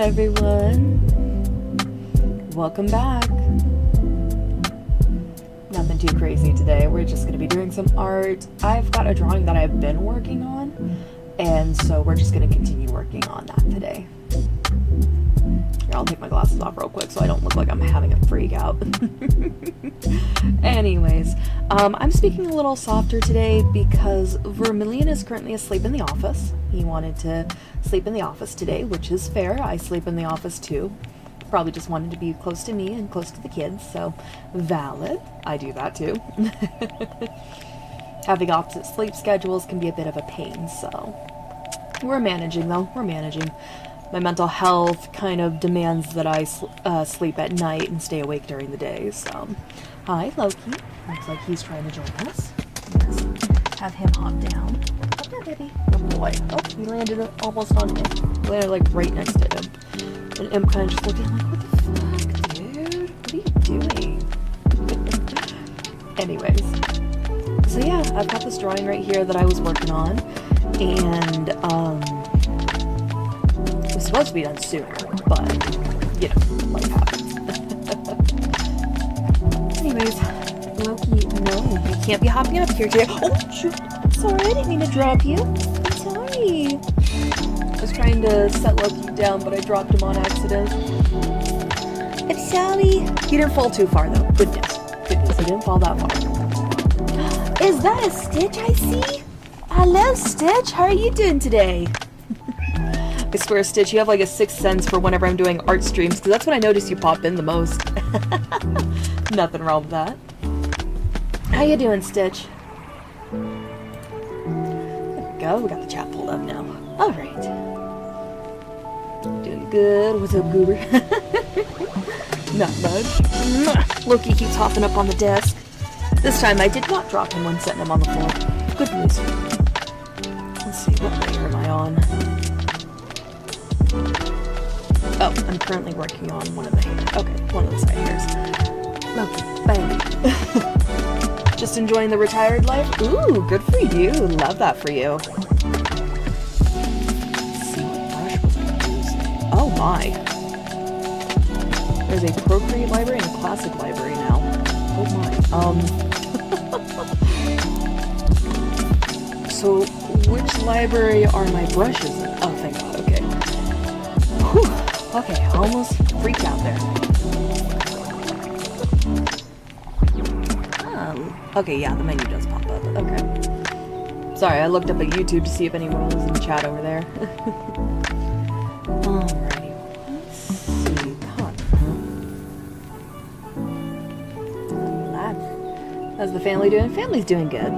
everyone. Welcome back. Nothing too crazy today. We're just going to be doing some art. I've got a drawing that I've been working on, and so we're just going to continue working on that today. Here, I'll take my glasses off real quick so I don't look like I'm having a freak out. Anyways, I'm speaking a little softer today because Vermilion is currently asleep in the office. He wanted to sleep in the office today, which is fair. I sleep in the office too. Probably just wanted to be close to me and close to the kids, so valid. I do that too. Having opposite sleep schedules can be a bit of a pain, so we're managing though. We're managing. My mental health kind of demands that I sleep at night and stay awake during the day, so. Hi, Loki. Looks like he's trying to join us. Yes. Have him hop down. Hop down, baby. Oh boy. Oh, he landed almost on him. He landed like right next to him. And Imp kind of just looked at him like, what the fuck, dude? What are you doing? Anyways. So yeah, I've got this drawing right here that I was working on. And, it was supposed to be done sooner, but, you know, life happens. Anyways, Loki, no, you can't be hopping up here today. Oh, shoot. I'm sorry, I didn't mean to drop you. I'm sorry. I was trying to set Loki down, but I dropped him on accident. I'm sorry. He didn't fall too far, though. Good news. Good news. He didn't fall that far. Is that a Stitch I see? Hello, Stitch. How are you doing today? I swear, Stitch, you have like a sixth sense for whenever I'm doing art streams, because that's when I notice you pop in the most. Nothing wrong with that. How you doing, Stitch? There we go. We got the chat pulled up now. Alright. Doing good. What's up, Goober? Not much. Loki keeps hopping up on the desk. This time I did not drop him when setting him on the floor. Good news. Let's see, what layer am I on? Oh, I'm currently working on one of the hairs. Okay, one of the side hairs. Loki, bang. Just enjoying the retired life? Ooh, good for you. Love that for you. Let's see, what brush was I using? Oh my. There's a Procreate library and a Classic library now. Oh my. So, which library are my brushes in? Oh, thank God, okay. Whew. Okay, almost freaked out there. Okay, yeah, the menu does pop up. Okay. Sorry, I looked up at YouTube to see if anyone was in the chat over there. Alrighty, let's see. How's the family doing? Family's doing good,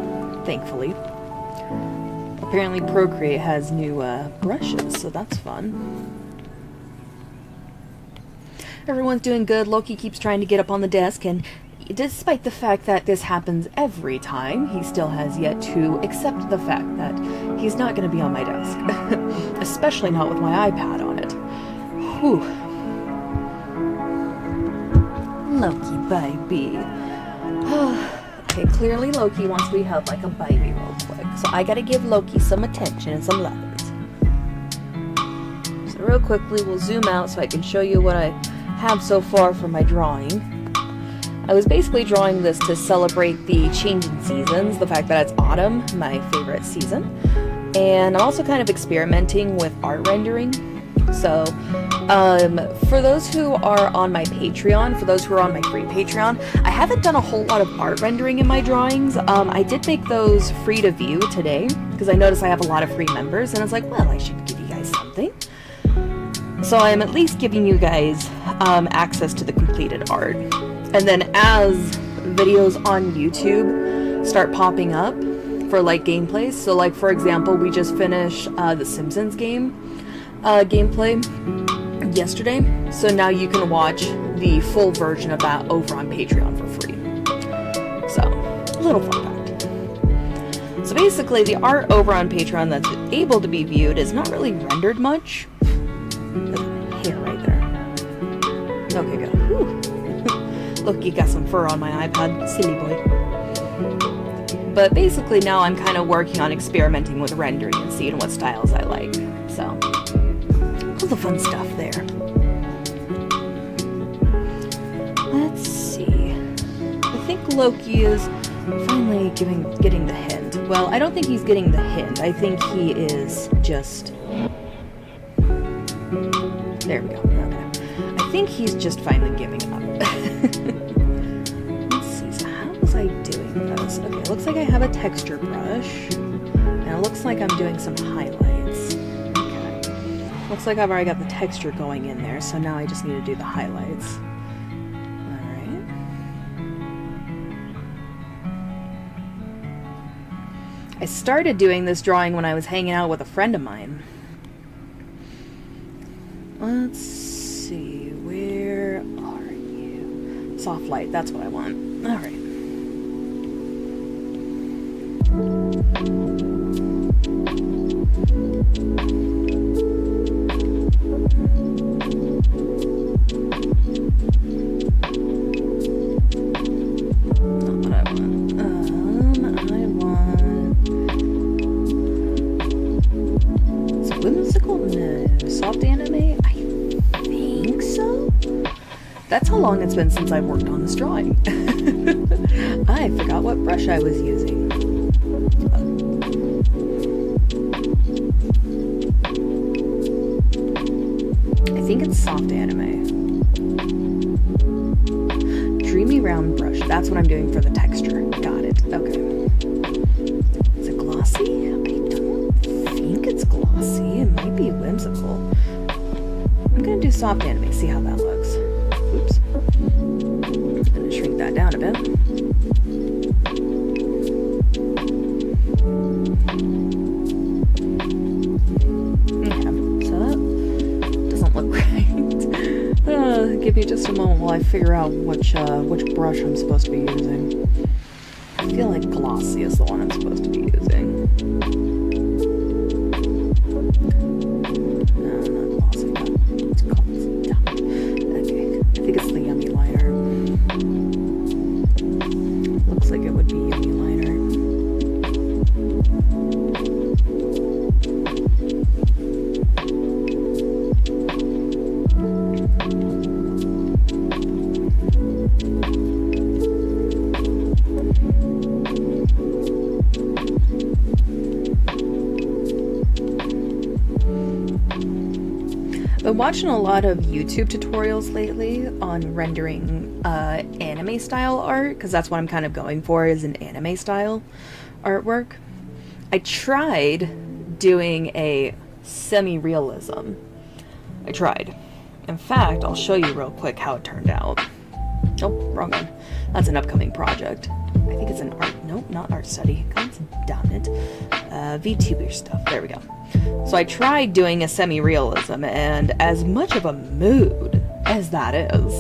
thankfully. Apparently Procreate has new brushes, so that's fun. Everyone's doing good. Loki keeps trying to get up on the desk, and despite the fact that this happens every time, he still has yet to accept the fact that he's not going to be on my desk. Especially not with my iPad on it. Whew. Loki, baby. Okay, clearly Loki wants to be held like a baby real quick. So I gotta give Loki some attention and some lovins. So real quickly, we'll zoom out so I can show you what I have so far for my drawing. I was basically drawing this to celebrate the change in seasons, the fact that it's autumn, my favorite season. And I'm also kind of experimenting with art rendering. So, for those who are on my Patreon, for those who are on my free Patreon, I haven't done a whole lot of art rendering in my drawings. I did make those free to view today, because I noticed I have a lot of free members, and I was like, well, I should give you guys something. So I'm at least giving you guys access to the completed art. And then as videos on YouTube start popping up for like gameplays, so like for example, we just finished the Simpsons game gameplay yesterday, so now you can watch the full version of that over on Patreon for free. So, a little fun fact. So basically, the art over on Patreon that's able to be viewed is not really rendered much. There's hair right there. Okay, good. Whew. Look, you got some fur on my iPad, silly boy. But basically now I'm kind of working on experimenting with rendering and seeing what styles I like. So, all the fun stuff there. Loki is finally getting the hint. Well, I don't think he's getting the hint. I think he is just... There we go. Okay. I think he's just finally giving up. Let's see. So how was I doing this? Okay, it looks like I have a texture brush. And it looks like I'm doing some highlights. Okay. Looks like I've already got the texture going in there, so now I just need to do the highlights. Alright. I started doing this drawing when I was hanging out with a friend of mine. Let's see, where are you? Soft light, that's what I want. Alright. Not what I want. I want... Is it whimsical? No. Soft anime? I think so? That's how long it's been since I've worked on this drawing. I forgot what brush I was using. I think it's soft anime. Dreamy round brush. That's what I'm doing for the texture. Got it. Okay. Is it glossy? I don't think it's glossy. It might be whimsical. I'm gonna do soft anime, see how that looks. Oops. I'm gonna shrink that down a bit. Okay, so that doesn't look right. Give me just a moment while I figure out which brush I'm supposed to be using. I feel like glossy is the one I'm supposed to be using. No, not glossy, but it's called. Okay, I think it's the Yummy Liner. Looks like it would be Yummy Liner. I've been watching a lot of YouTube tutorials lately on rendering anime style art, because that's what I'm kind of going for, is an anime style artwork. I tried doing a semi-realism. I tried. In fact, I'll show you real quick how it turned out. Oh, wrong one. That's an upcoming project. I think it's an art, nope, not art study. God damn it. VTuber stuff, there we go. So I tried doing a semi-realism, and as much of a mood as that is,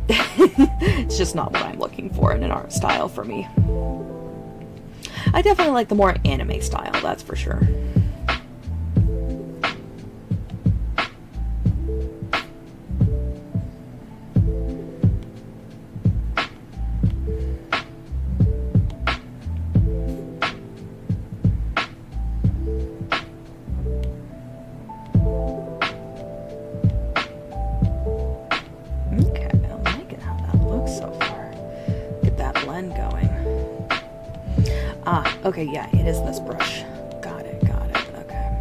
it's just not what I'm looking for in an art style for me. I definitely like the more anime style, that's for sure. Okay, yeah, it is this brush. Got it, okay.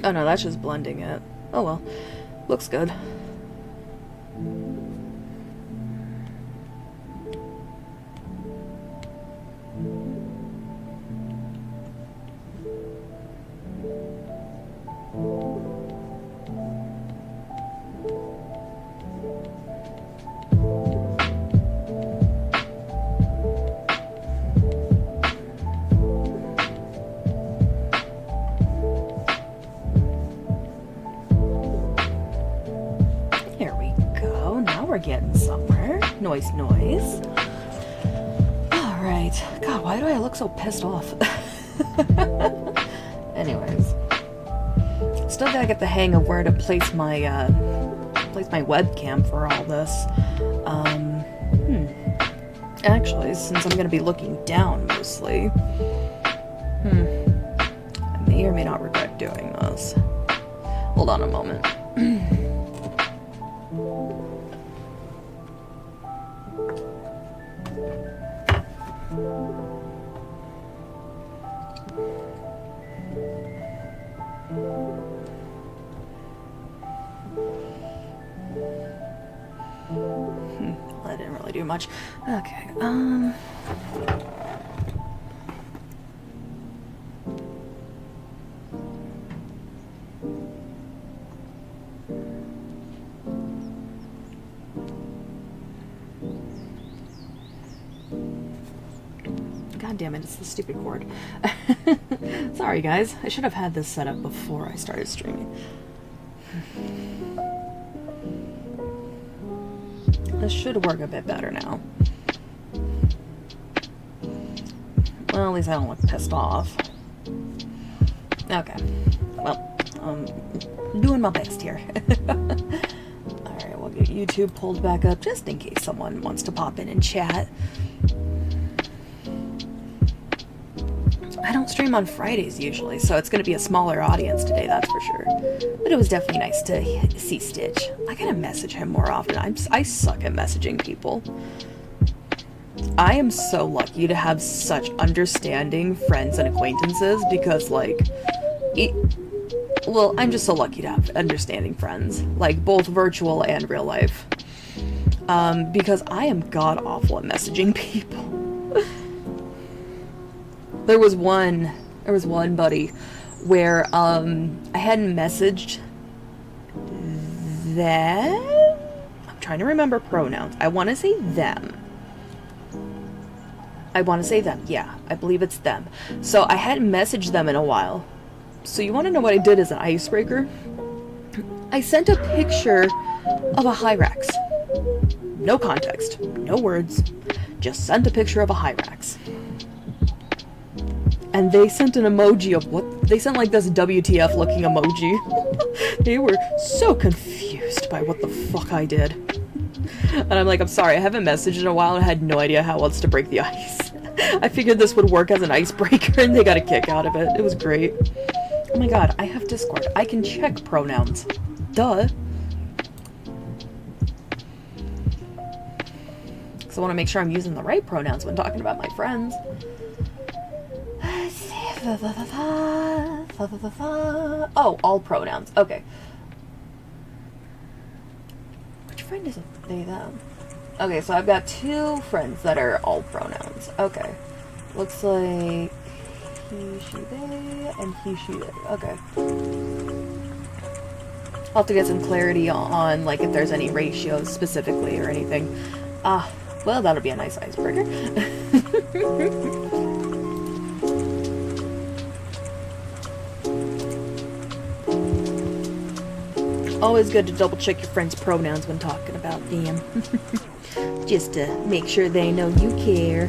Oh no, that's just blending it. Oh well, looks good. Getting somewhere. Noise. Alright. God, why do I look so pissed off? Anyways. Still gotta get the hang of where to place my webcam for all this. Actually, since I'm gonna be looking down mostly, I may or may not regret keep doing this. Hold on a moment. That didn't really do much. Okay, God damn it, it's the stupid cord. Sorry guys, I should have had this set up before I started streaming. This should work a bit better now. Well, at least I don't look pissed off. Okay. Well, doing my best here. Alright, we'll get YouTube pulled back up just in case someone wants to pop in and chat. I don't stream on Fridays usually, so it's going to be a smaller audience today, that's for sure. But it was definitely nice to see Stitch. I gotta message him more often. I suck at messaging people. I am so lucky to have such understanding friends and acquaintances because, like, well, I'm just so lucky to have understanding friends, like, both virtual and real life. Because I am god-awful at messaging people. There was one buddy where, I hadn't messaged them? I'm trying to remember pronouns. I want to say them. Yeah, I believe it's them. So I hadn't messaged them in a while. So you want to know what I did as an icebreaker? I sent a picture of a Hyrax. No context, no words, just sent a picture of a Hyrax. And they sent an emoji of what? They sent like this WTF looking emoji. They were so confused by what the fuck I did. And I'm like, I'm sorry, I haven't messaged in a while and I had no idea how else to break the ice. I figured this would work as an icebreaker and they got a kick out of it. It was great. Oh my god, I have Discord. I can check pronouns. Duh. Because I want to make sure I'm using the right pronouns when talking about my friends. Oh, all pronouns. Okay. Which friend is it? They, them. Okay, so I've got 2 friends that are all pronouns. Okay. Looks like he, she, they, and he, she, they. Okay. I'll have to get some clarity on like, if there's any ratios specifically or anything. Well, that'll be a nice icebreaker. Always good to double check your friends' pronouns when talking about them. Just to make sure they know you care.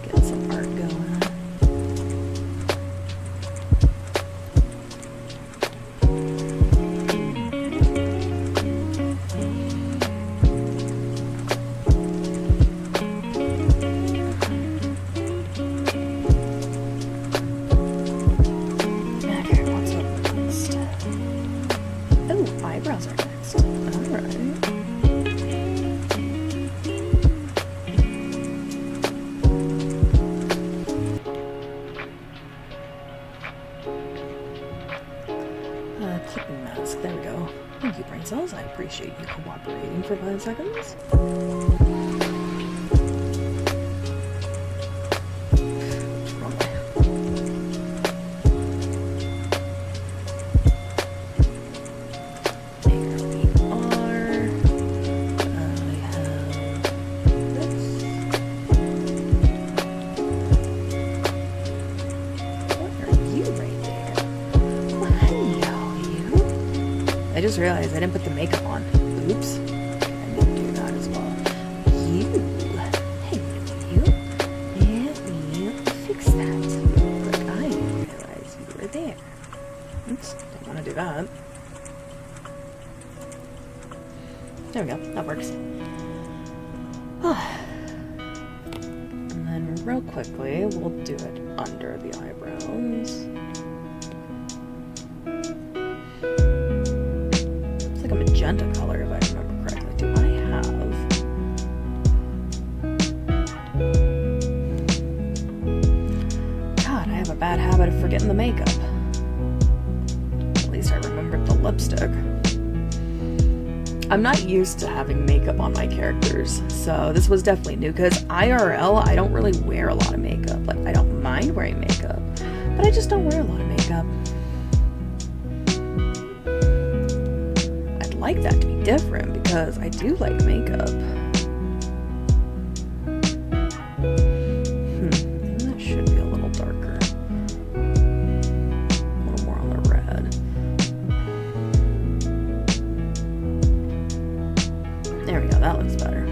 Get some art going. I appreciate you cooperating for 5 seconds. Wrong way. There we are. I have this. What are you right there? Well, hello, you. I just realized I didn't put the makeup on. Oops. I didn't do that as well. You. Hello, you. Let me fix that. But I didn't realize you were there. Oops. Don't want to do works. And then real quickly, we'll do it under the eyebrows. It's like a magenta color, if I remember correctly. Do I have... God, I have a bad habit of forgetting the makeup. At least I remembered the lipstick. I'm not used to having makeup on my characters, so this was definitely new, because IRL, I don't really wear a lot of makeup. Like, I don't mind wearing makeup, but I just don't wear a lot of makeup. I'd like that to be different, because I do like makeup. Maybe that should be a little darker. A little more on the red. There we go, that looks better.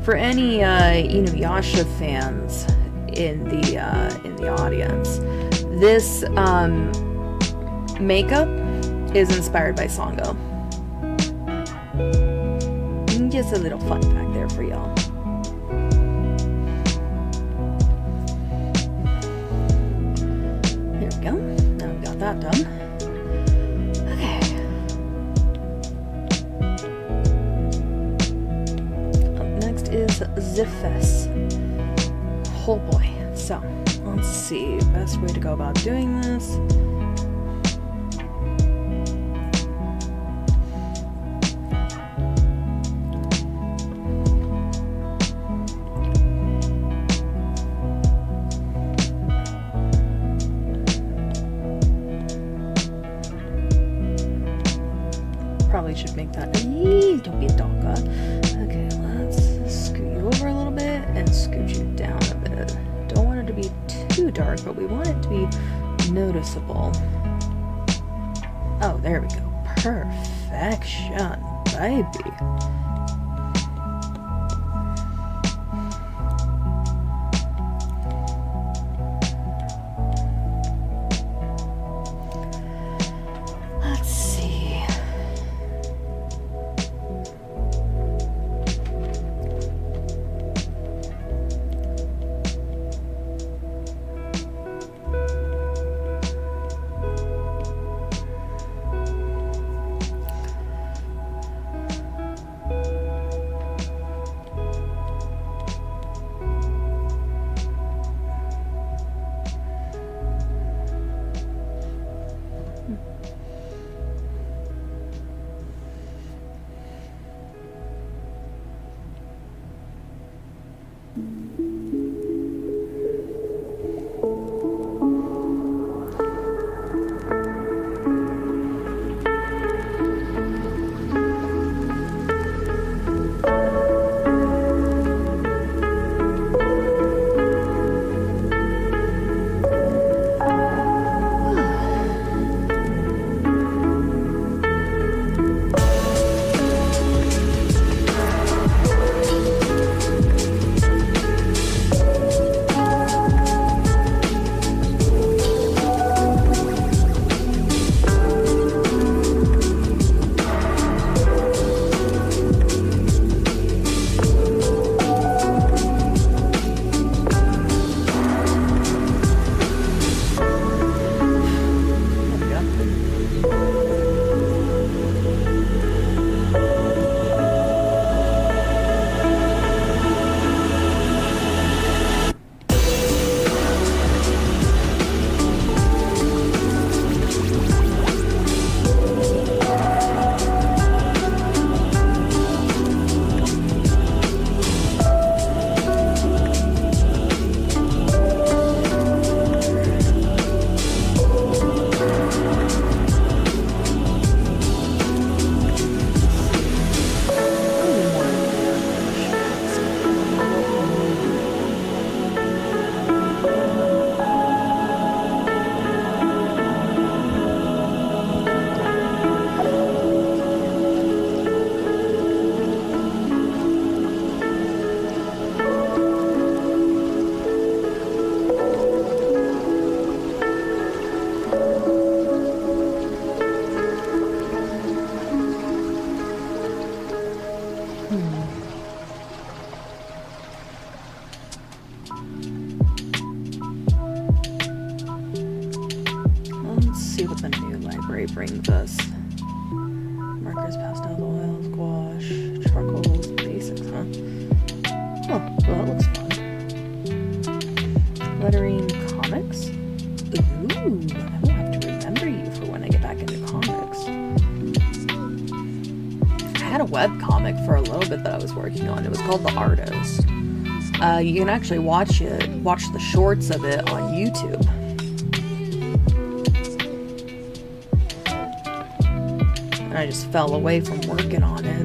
For any Inuyasha fans in the audience, this makeup is inspired by Sango. Just a little fun fact there for y'all. There we go. Now we got that done. Is Ziphus. Oh boy. So, let's see. Best way to go about doing this. Probably should make that. Don't be a dogga. Okay, let's scoot you over a little bit and scoot you down a bit. Don't want it to be too dark, but we want it to be noticeable. Oh, there we go. Perfection, baby. Let's see what the new library brings us. Markers, pastels, oils, gouache, charcoals, basics, huh? Oh, well, that looks fun. Lettering, comics? Ooh, I will have to remember you for when I get back into comics. I had a webcomic for a little bit that I was working on. It was called The Artist. You can actually watch the shorts of it on YouTube. And I just fell away from working on it.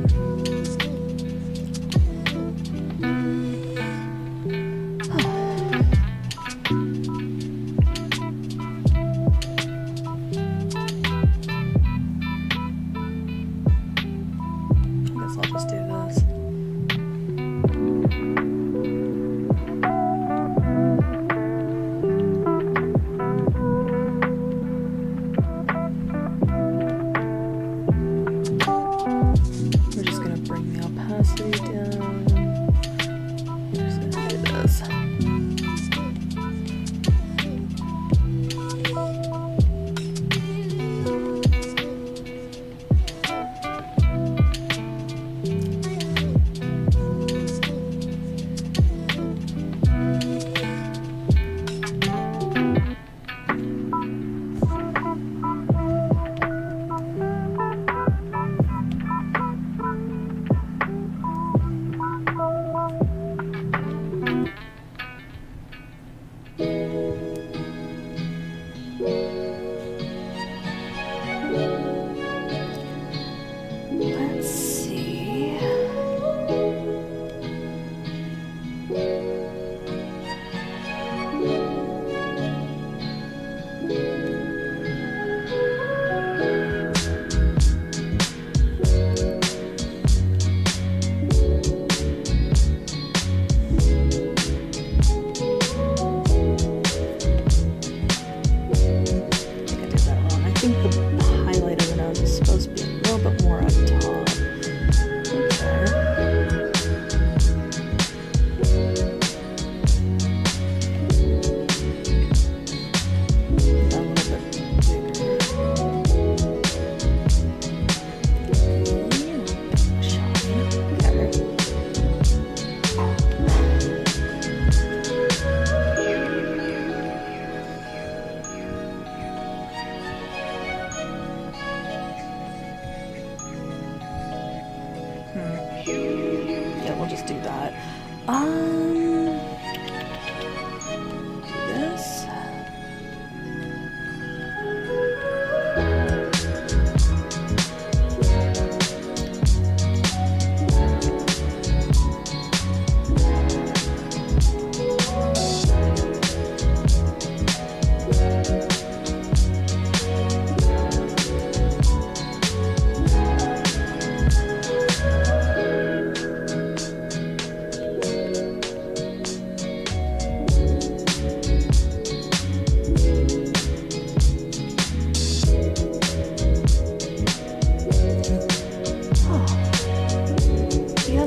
This.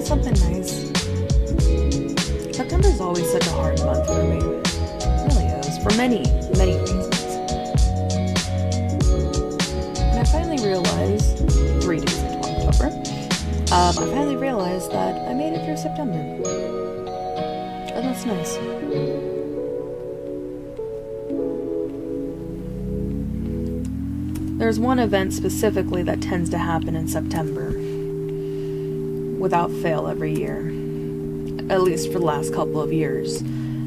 Something nice. September's always such a hard month for me. It really is, for many, many reasons. And I finally realized, 3 days into October, I finally realized that I made it through September. And that's nice. There's one event specifically that tends to happen in September without fail every year, at least for the last couple of years,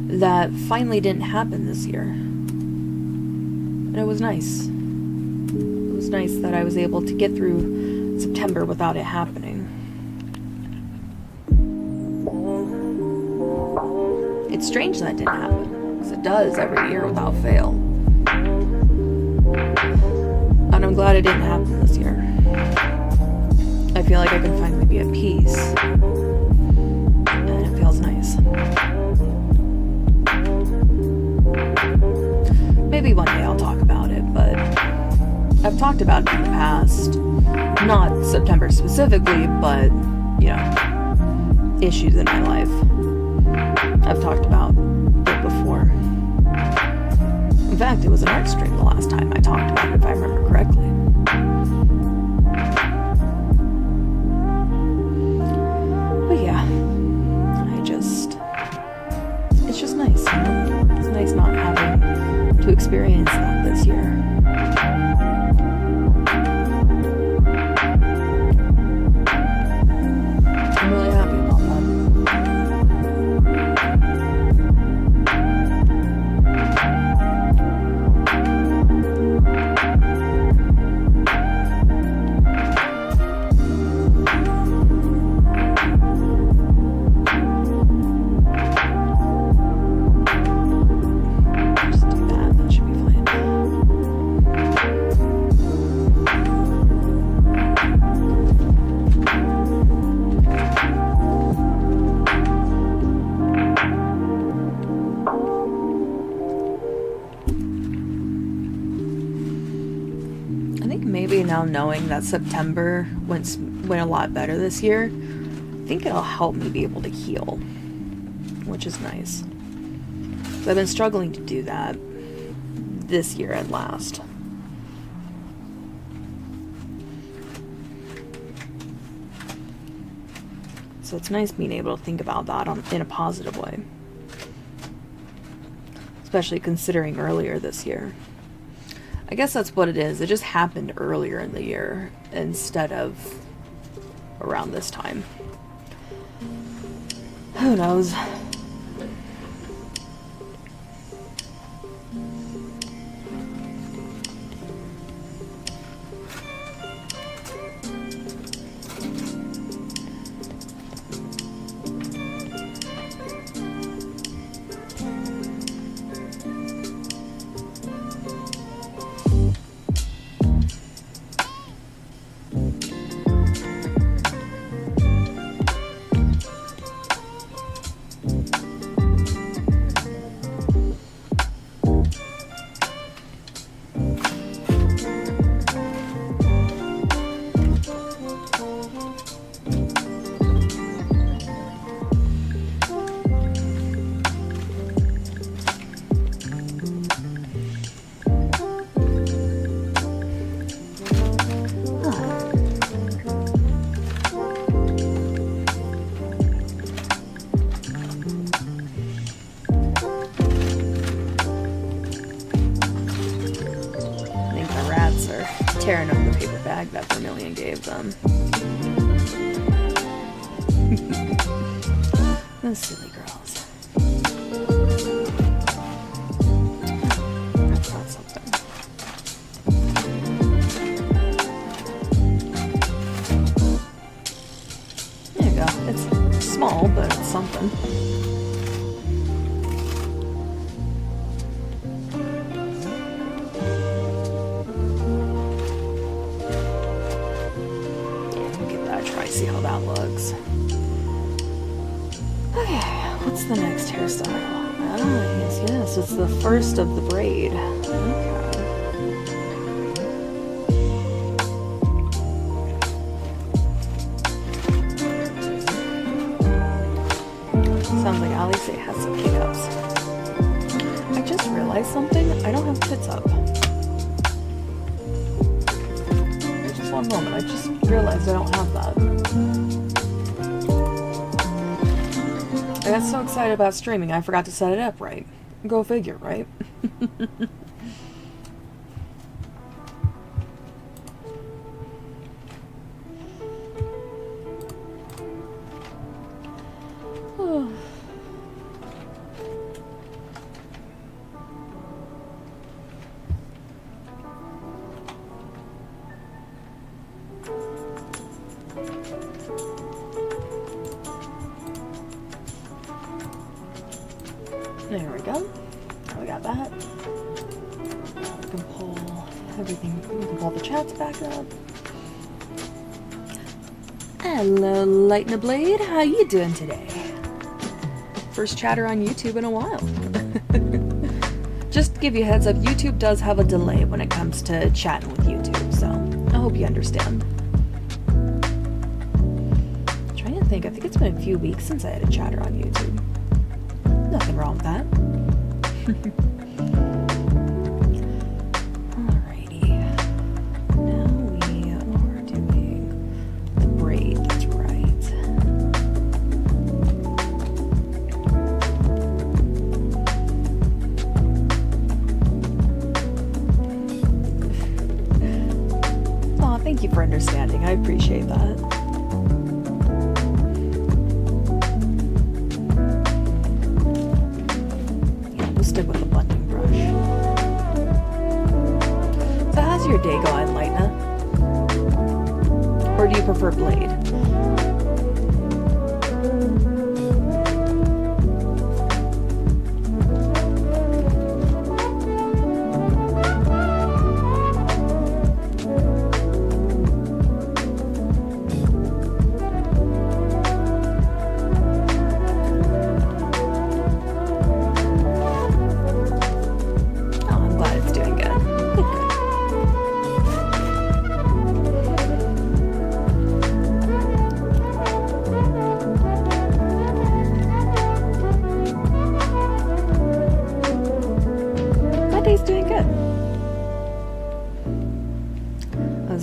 that finally didn't happen this year. And it was nice. It was nice that I was able to get through September without it happening. It's strange that didn't happen, because it does every year without fail. And I'm glad it didn't happen this year. I feel like I can finally be at peace. And it feels nice. Maybe one day I'll talk about it, but I've talked about it in the past. Not September specifically, but, you know, issues in my life. I've talked about it before. In fact, it was an art stream the last time I talked about it, if I remember correctly. But yeah, it's just nice, you know? It's nice not having to experience that this year. I'm really happy about that. Just do that. That should be fine. Maybe now knowing that September went a lot better this year, I think it'll help me be able to heal, which is nice. So I've been struggling to do that this year at last. So it's nice being able to think about that in a positive way, especially considering earlier this year. I guess that's what it is. It just happened earlier in the year instead of around this time. Who knows? Tearing up the paper bag that Vermilion gave them. Those silly girls. That's not something. There you go. It's small, but it's something. See how that looks. Okay, what's the next hairstyle? Ah, yes, it's the first of the braid. Okay. Sounds like Alice has some hiccups. I just realized something. I don't have tits up. Just one moment. I just realized I don't have that. I got so excited about streaming, I forgot to set it up right. Go figure, right? There we go. We got that. We can pull everything. We can pull the chats back up. Hello, Lightning Blade. How you doing today? First chatter on YouTube in a while. Just to give you a heads up, YouTube does have a delay when it comes to chatting with YouTube, so I hope you understand. I'm trying to think think. I think it's been a few weeks since I had a chatter on YouTube. Nothing wrong with that. Alrighty. Now we are doing the braid, that's right. Aw, thank you for understanding. I appreciate that. Stick with the blending brush. So how's your day going, Lightna? Or do you prefer blade?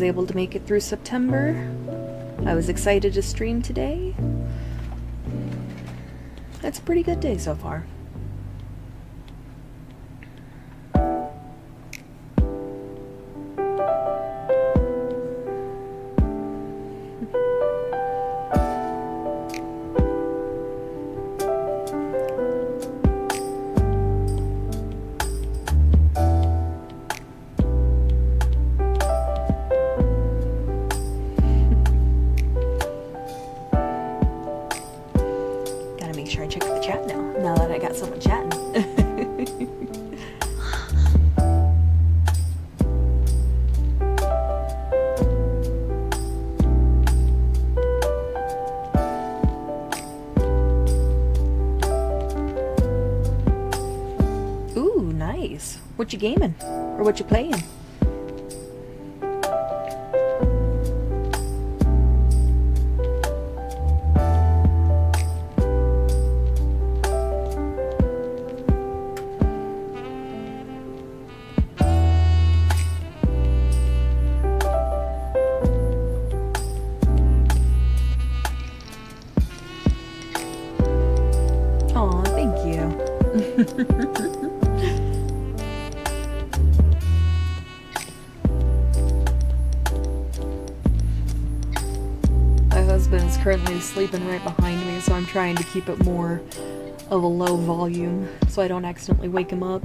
Able to make it through September. I was excited to stream today. It's a pretty good day so far. What you gaming? Or what you playing? Aw, thank you. Is currently sleeping right behind me, so I'm trying to keep it more of a low volume so I don't accidentally wake him up.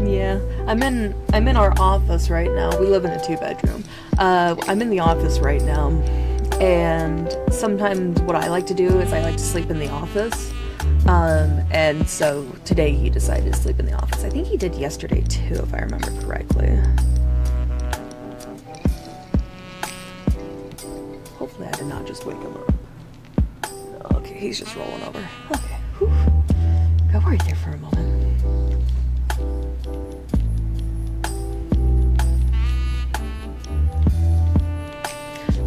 Yeah, I'm in our office right now. We live in a 2-bedroom. I'm in the office right now, and sometimes what I like to do is I like to sleep in the office. And so today he decided to sleep in the office. I think he did yesterday too, if I remember correctly. Hopefully I did not just wake him up. Okay, he's just rolling over. Okay, whew. Got worried there for a moment.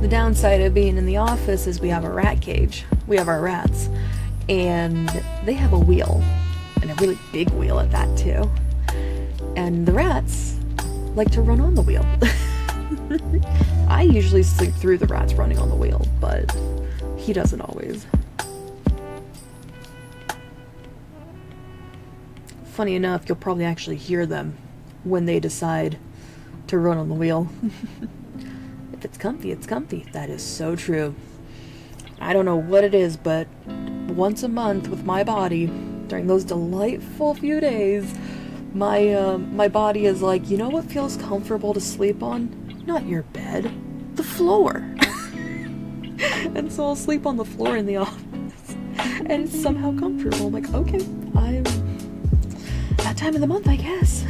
The downside of being in the office is we have a rat cage. We have our rats, and they have a wheel, and a really big wheel at that too. And the rats like to run on the wheel. I usually sleep through the rats running on the wheel, but he doesn't always. Funny enough, you'll probably actually hear them when they decide to run on the wheel. If it's comfy, it's comfy. That is so true. I don't know what it is, but once a month with my body, during those delightful few days, My body is like, you know what feels comfortable to sleep on? Not your bed, the floor. And so I'll sleep on the floor in the office, and it's somehow comfortable. I'm like, okay, I'm that time of the month, I guess.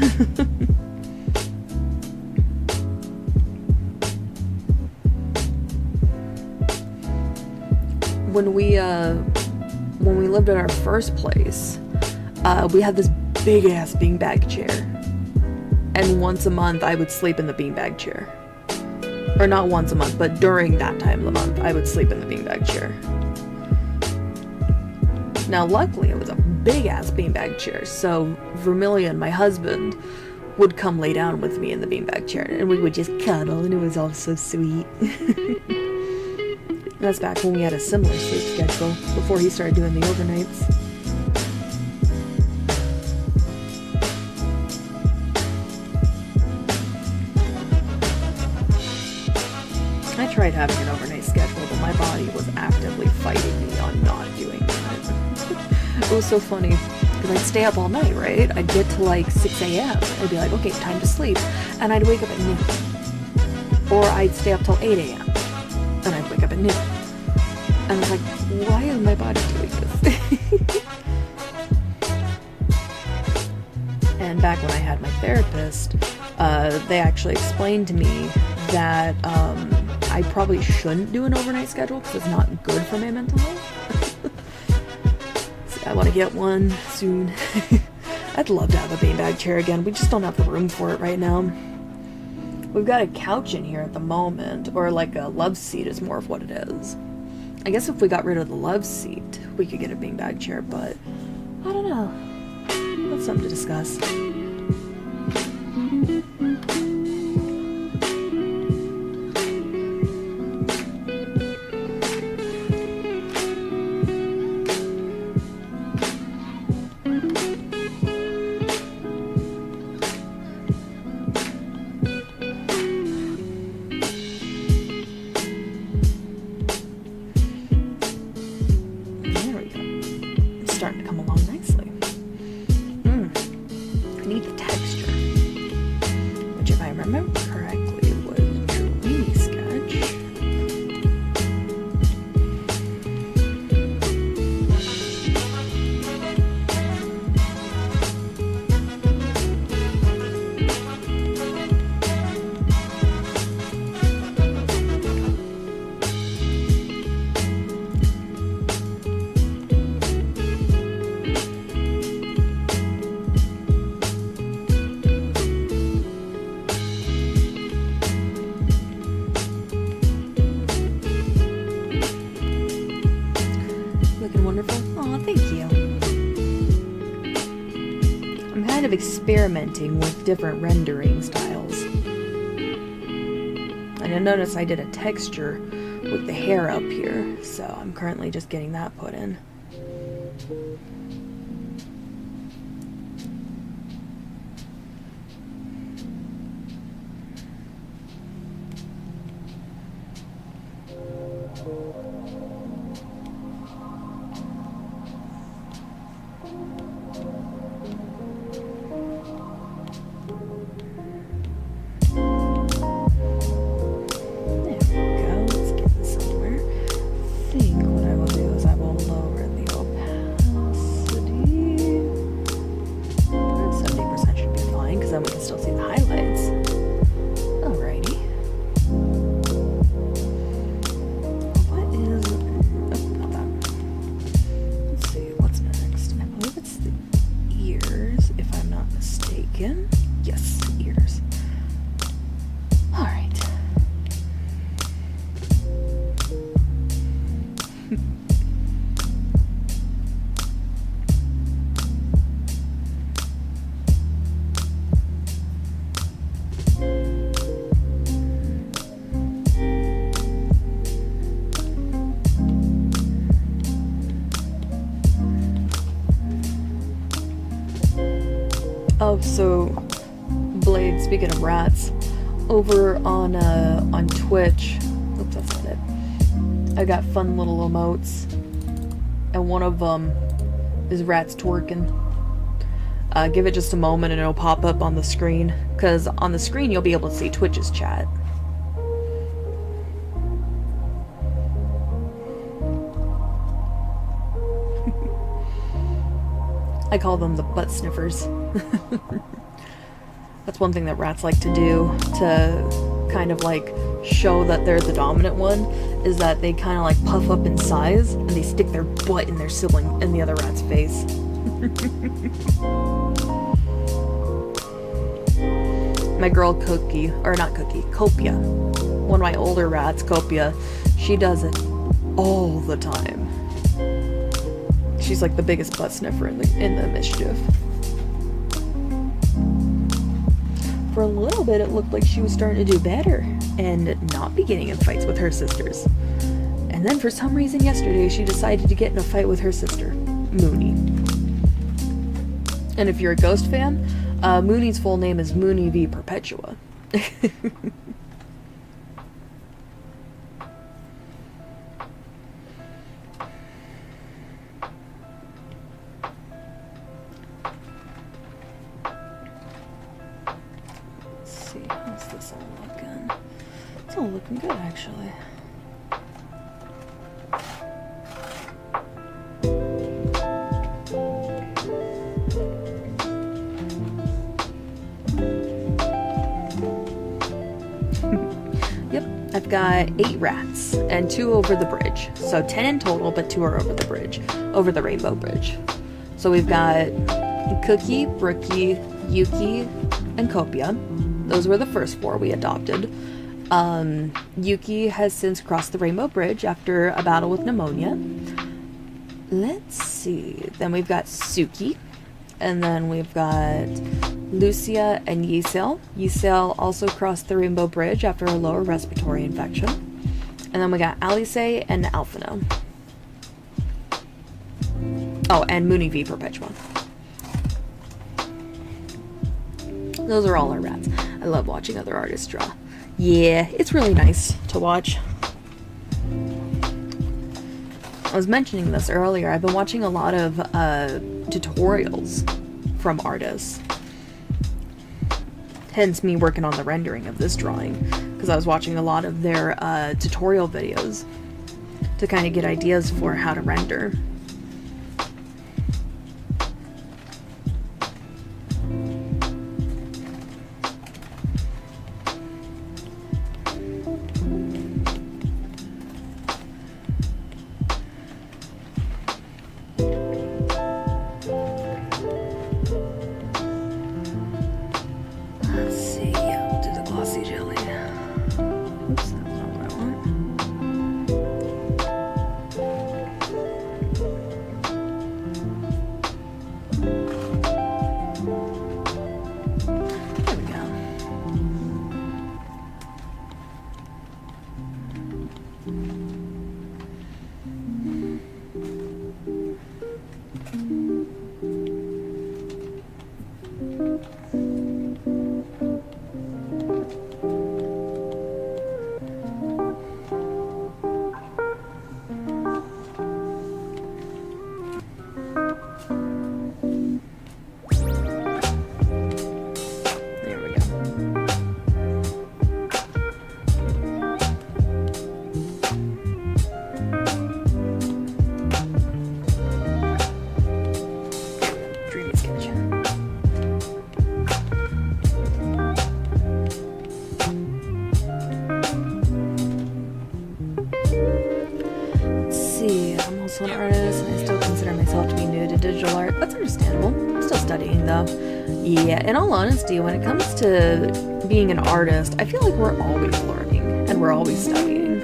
When we lived at our first place, we had this big ass beanbag chair, and once a month I would sleep in the beanbag chair. Or not once a month, but during that time of the month, I would sleep in the beanbag chair. Now, luckily, it was a big-ass beanbag chair, so Vermilion, my husband, would come lay down with me in the beanbag chair, and we would just cuddle, and it was all so sweet. That's back when we had a similar sleep schedule, before he started doing the overnights. I tried having an overnight schedule, but my body was actively fighting me on not doing that. It was so funny, because I'd stay up all night, right? I'd get to like 6 a.m. I'd be like, okay, time to sleep. And I'd wake up at noon. Or I'd stay up till 8 a.m. and I'd wake up at noon. And I was like, why is my body doing this? And back when I had my therapist, they actually explained to me that I probably shouldn't do an overnight schedule because it's not good for my mental health. So I want to get one soon. I'd love to have a beanbag chair again. We just don't have the room for it right now. We've got a couch in here at the moment, or like a love seat is more of what it is. I guess if we got rid of the love seat, we could get a beanbag chair, but I don't know. That's something to discuss. Experimenting with different rendering styles. And you'll notice I did a texture with the hair up here, so I'm currently just getting that put in. Oh, so Blade, speaking of rats, over on Twitch, oops, that's not it. I got fun little emotes, and one of them is rats twerking. Give it just a moment and it'll pop up on the screen, because on the screen you'll be able to see Twitch's chat. I call them the butt sniffers. That's one thing that rats like to do to kind of like show that they're the dominant one, is that they kind of like puff up in size and they stick their butt in their sibling, in the other rat's face. My girl Cookie, or not Cookie, Copia, one of my older rats, Copia, she does it all the time. She's like the biggest butt sniffer in the mischief. For a little bit, it looked like she was starting to do better and not be getting in fights with her sisters. And then for some reason yesterday, she decided to get in a fight with her sister, Mooney. And if you're a Ghost fan, Mooney's full name is Mooney V. Perpetua. Looking good, actually. Yep, I've got 8 rats and 2 over the bridge. So 10 in total, but 2 are over the bridge, over the rainbow bridge. So we've got Cookie, Brookie, Yuki, and Copia. Those were the first 4 we adopted. Yuki has since crossed the Rainbow Bridge after a battle with pneumonia. Let's see. Then we've got Suki. And then we've got Lucia and Yisel. Yisel also crossed the Rainbow Bridge after a lower respiratory infection. And then we got Alice and Alphino. Oh, and Mooney V. Perpetua. Those are all our rats. I love watching other artists draw. Yeah, it's really nice to watch. I was mentioning this earlier. I've been watching a lot of tutorials from artists. Hence me working on the rendering of this drawing, because I was watching a lot of their tutorial videos to kind of get ideas for how to render. also an artist, and I still consider myself to be new to digital art. That's understandable. I'm still studying, though. Yeah, in all honesty, when it comes to being an artist, I feel like we're always learning, and we're always studying.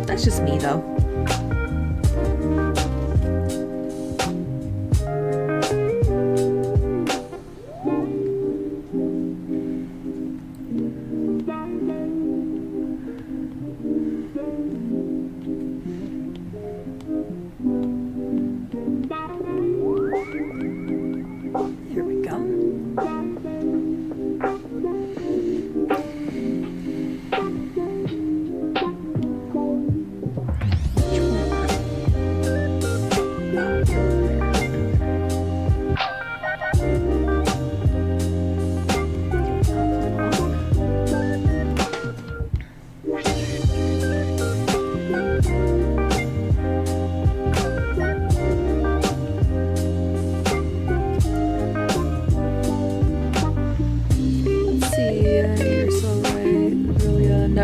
That's just me, though.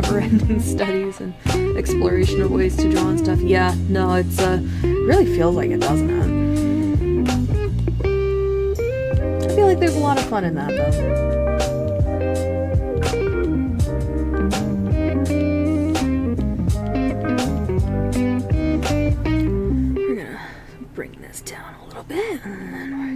never-ending studies and exploration of ways to draw and stuff. Yeah, no, it's really feels like it, doesn't it? I feel like there's a lot of fun in that, though. Down a little bit, and then we're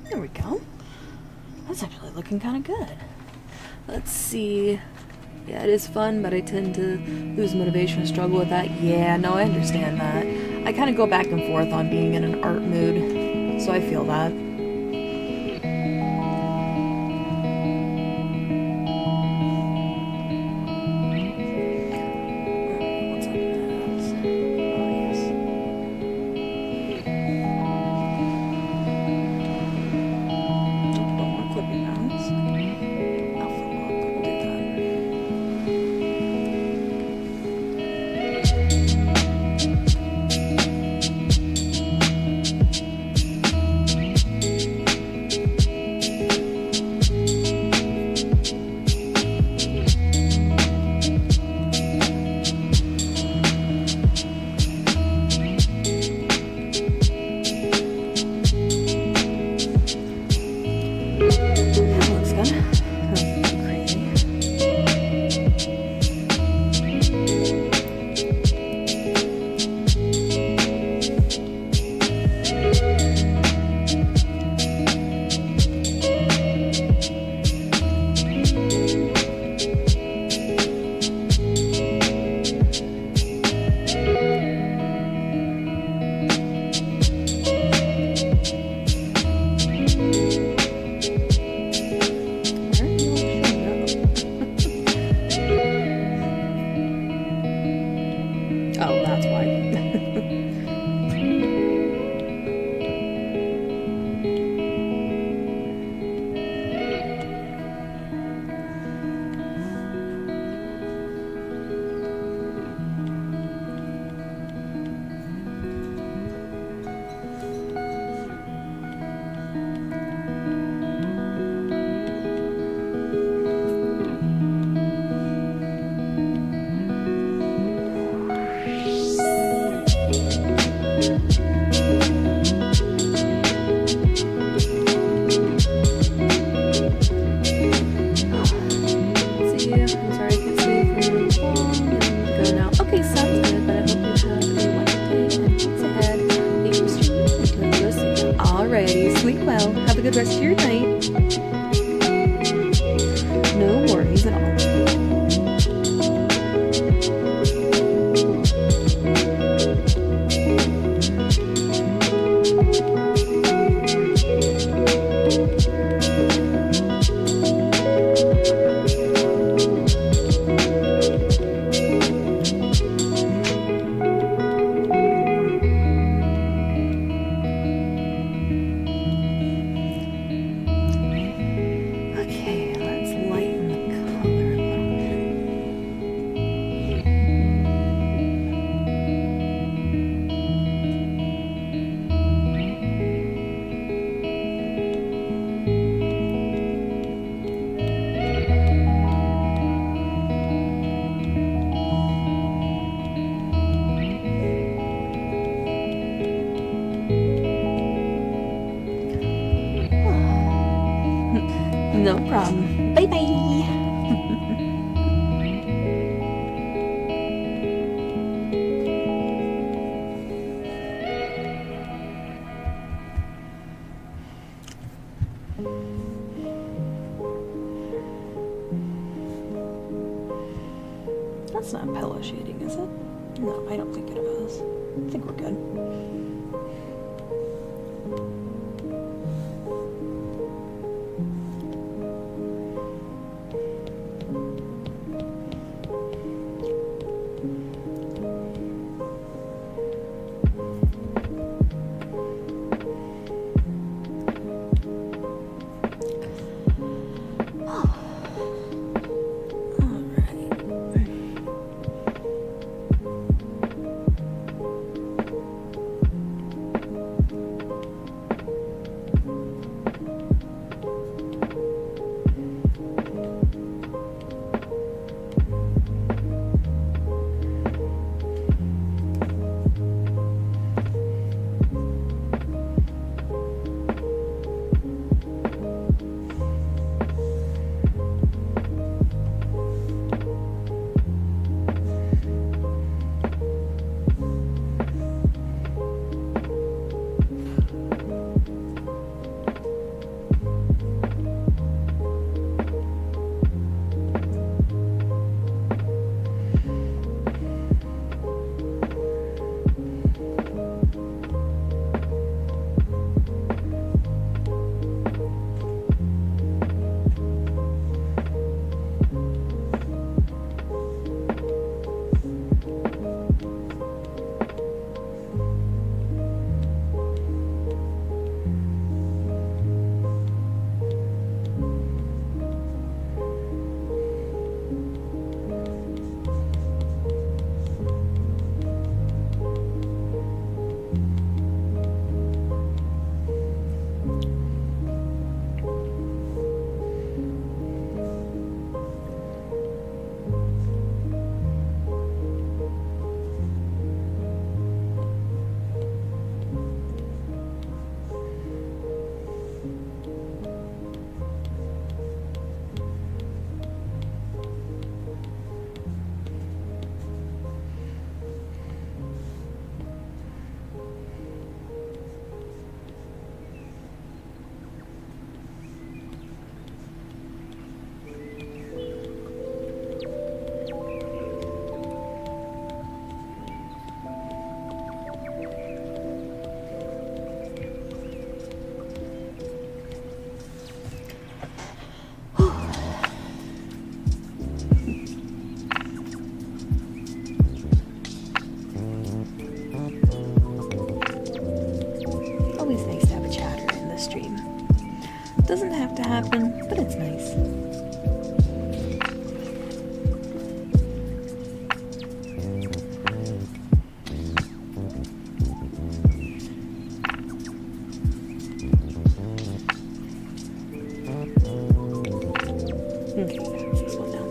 there we go. That's actually looking kind of good. Let's see. Yeah, it is fun, but I tend to lose motivation and struggle with that. Yeah, no, I understand that. I kind of go back and forth on being in an art mood, so I feel that. good rest of your night. No worries at all. No problem. Bye-bye. That's not pillow shading, is it? No, I don't think it is. I think we're good. happen, but it's nice. Okay, pass this one down.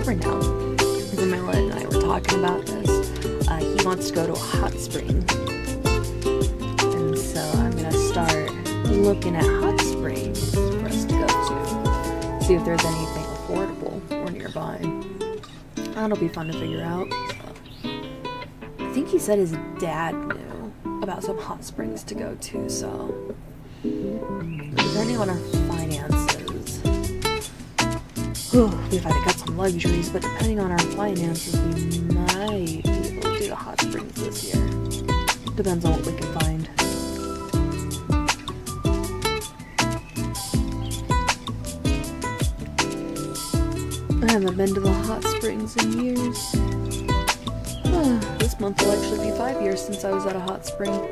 right now, Zamela and I were talking about this. He wants to go to a hot spring, and so I'm gonna start looking at hot springs for us to go to, see if there's anything affordable or nearby. That'll be fun to figure out. So. I think he said his dad knew about some hot springs to go to, so depending on our finances, we've had to cut some luxuries, but depending on our finances, we might be able to do the hot springs this year. Depends on what we can find. I haven't been to the hot springs in years. This month will actually be 5 years since I was at a hot spring.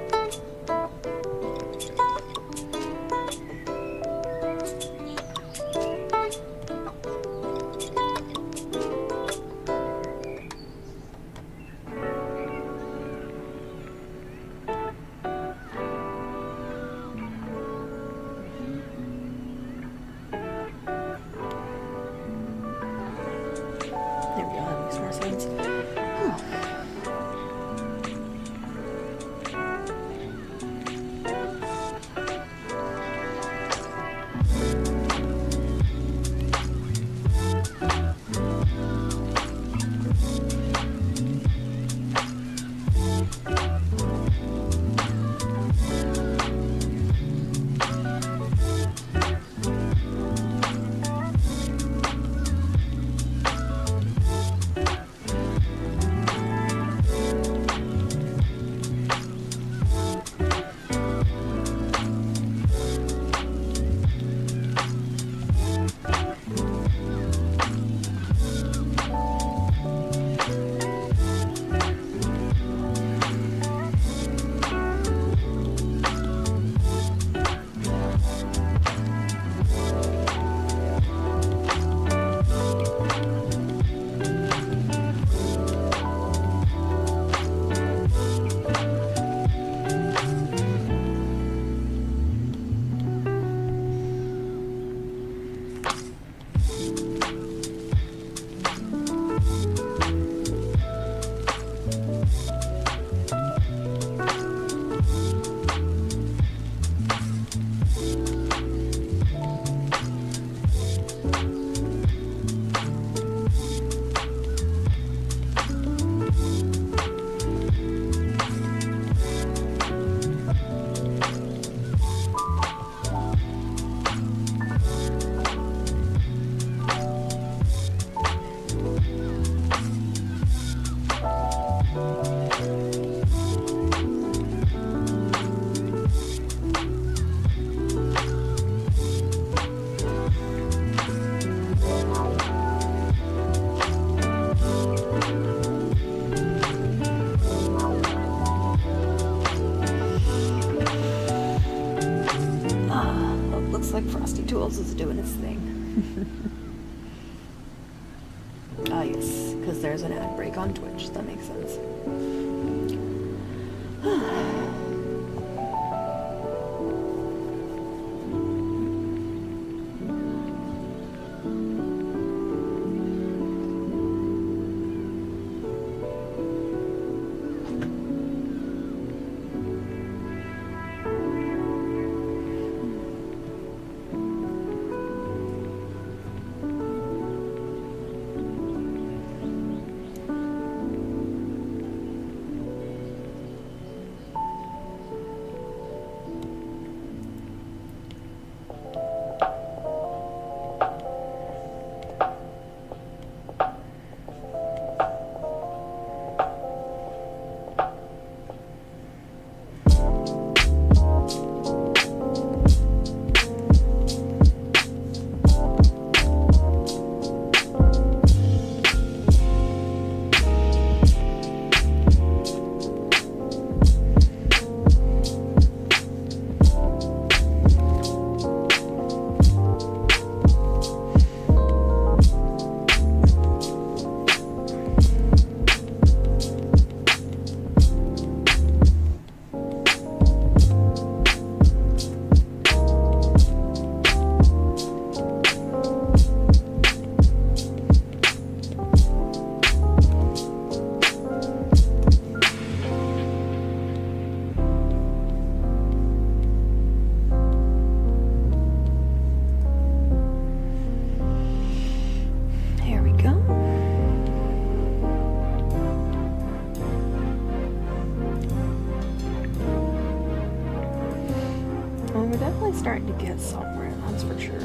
Is doing its thing. Ah, yes, because there's an ad break on Twitch. That makes sense. It's starting to get somewhere, that's for sure.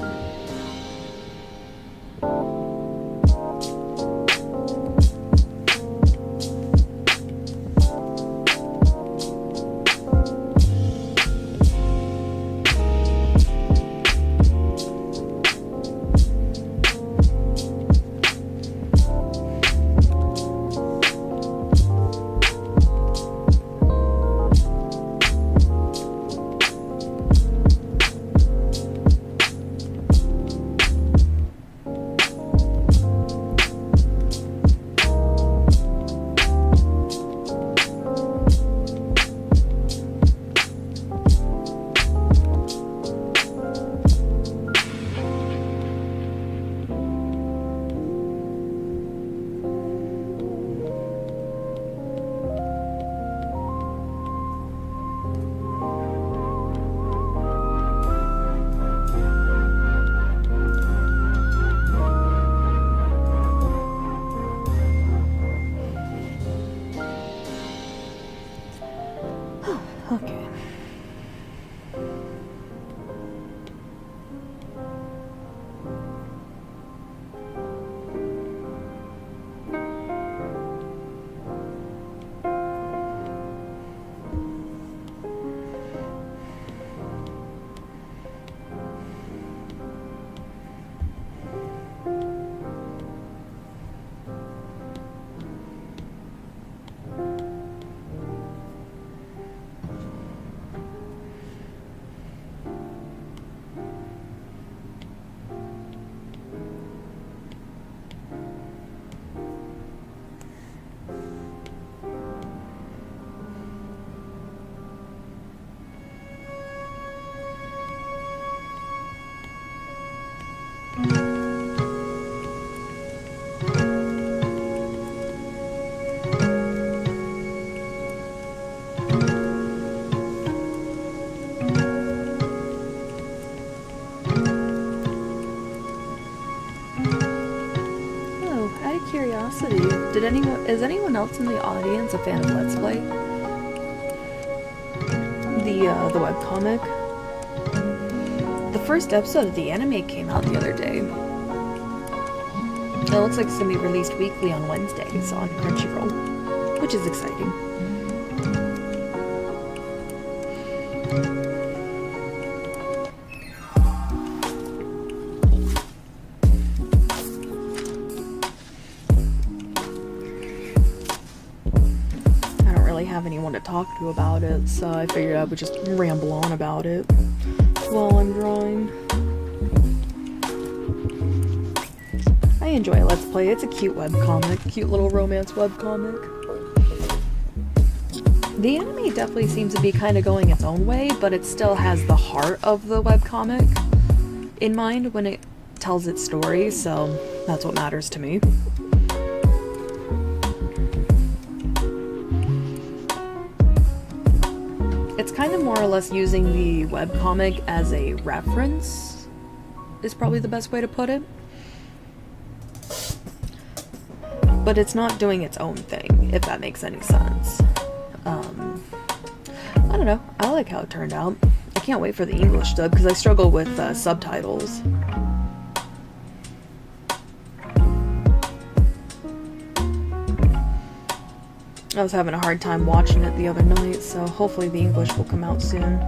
Okay. Curiosity, is anyone else in the audience a fan of Let's Play? The webcomic? The first episode of the anime came out the other day. It looks like it's gonna be released weekly on Wednesdays on Crunchyroll, which is exciting. Have anyone to talk to about it, so I figured I would just ramble on about it while I'm drawing. I enjoy Let's Play. It's a cute webcomic, cute little romance webcomic. The anime definitely seems to be kind of going its own way, but it still has the heart of the webcomic in mind when it tells its story, so that's what matters to me. It's kind of more or less using the webcomic as a reference, is probably the best way to put it. But it's not doing its own thing, if that makes any sense. I don't know, I like how it turned out. I can't wait for the English dub, because I struggle with subtitles. I was having a hard time watching it the other night, so hopefully the English will come out soon.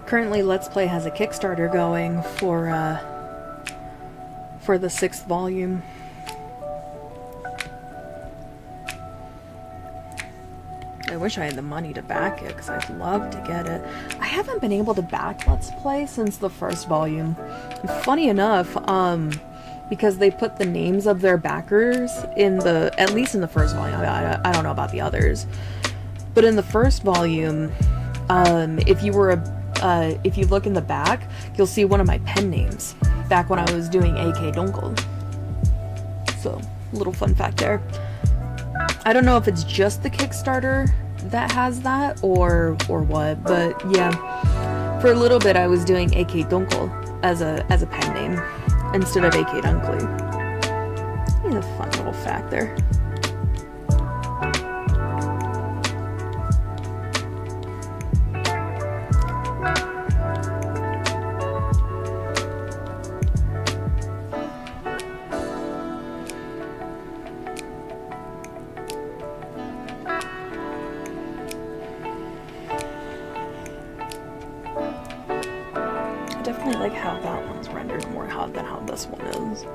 Currently, Let's Play has a Kickstarter going for the 6th volume. I wish I had the money to back it, because I'd love to get it. I haven't been able to back Let's Play since the 1st volume. And funny enough, because they put the names of their backers in the, at least in the 1st volume, I don't know about the others, but in the 1st volume, if you look in the back, you'll see one of my pen names, back when I was doing AK Dunkel. So, little fun fact there. I don't know if it's just the Kickstarter that has that or what, but yeah. For a little bit I was doing AK Dunkel as a pen name instead of AK Dunkley. It's a fun little fact there. I definitely like how that one's rendered more hot than how this one is.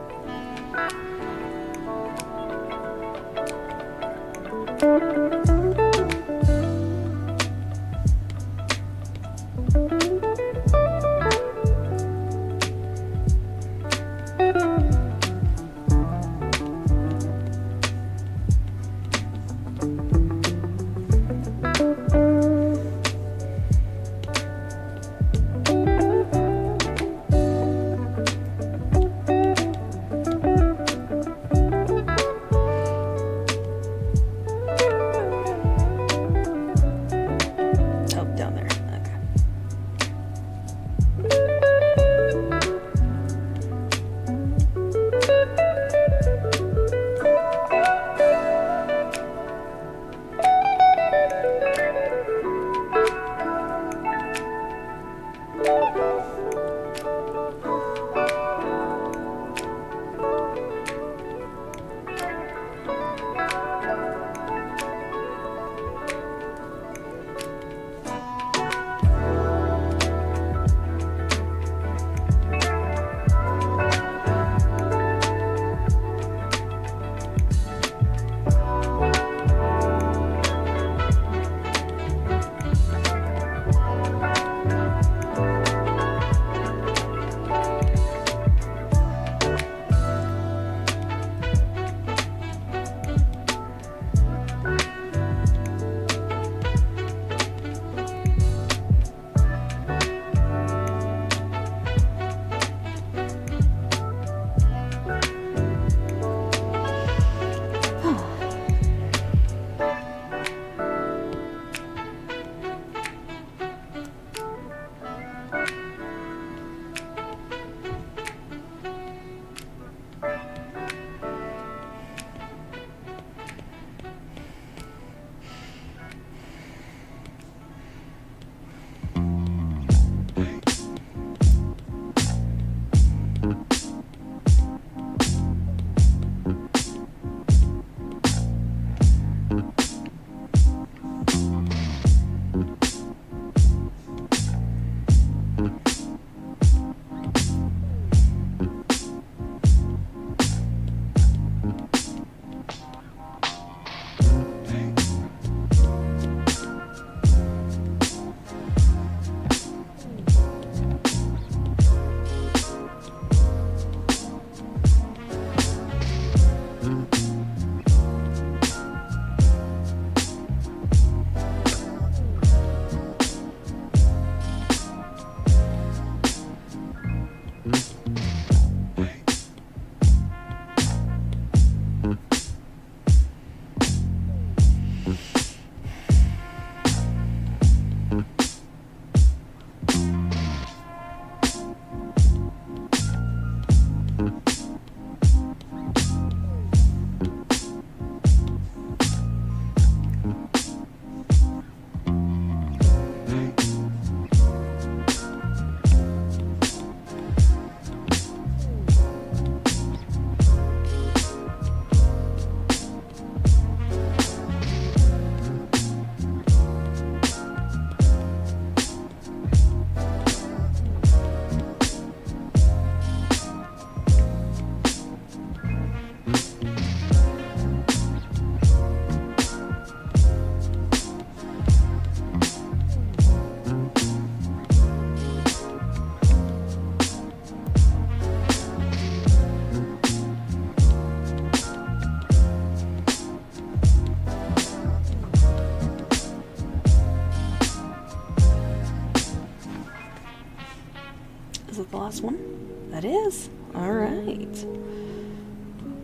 the last one? That is. Alright.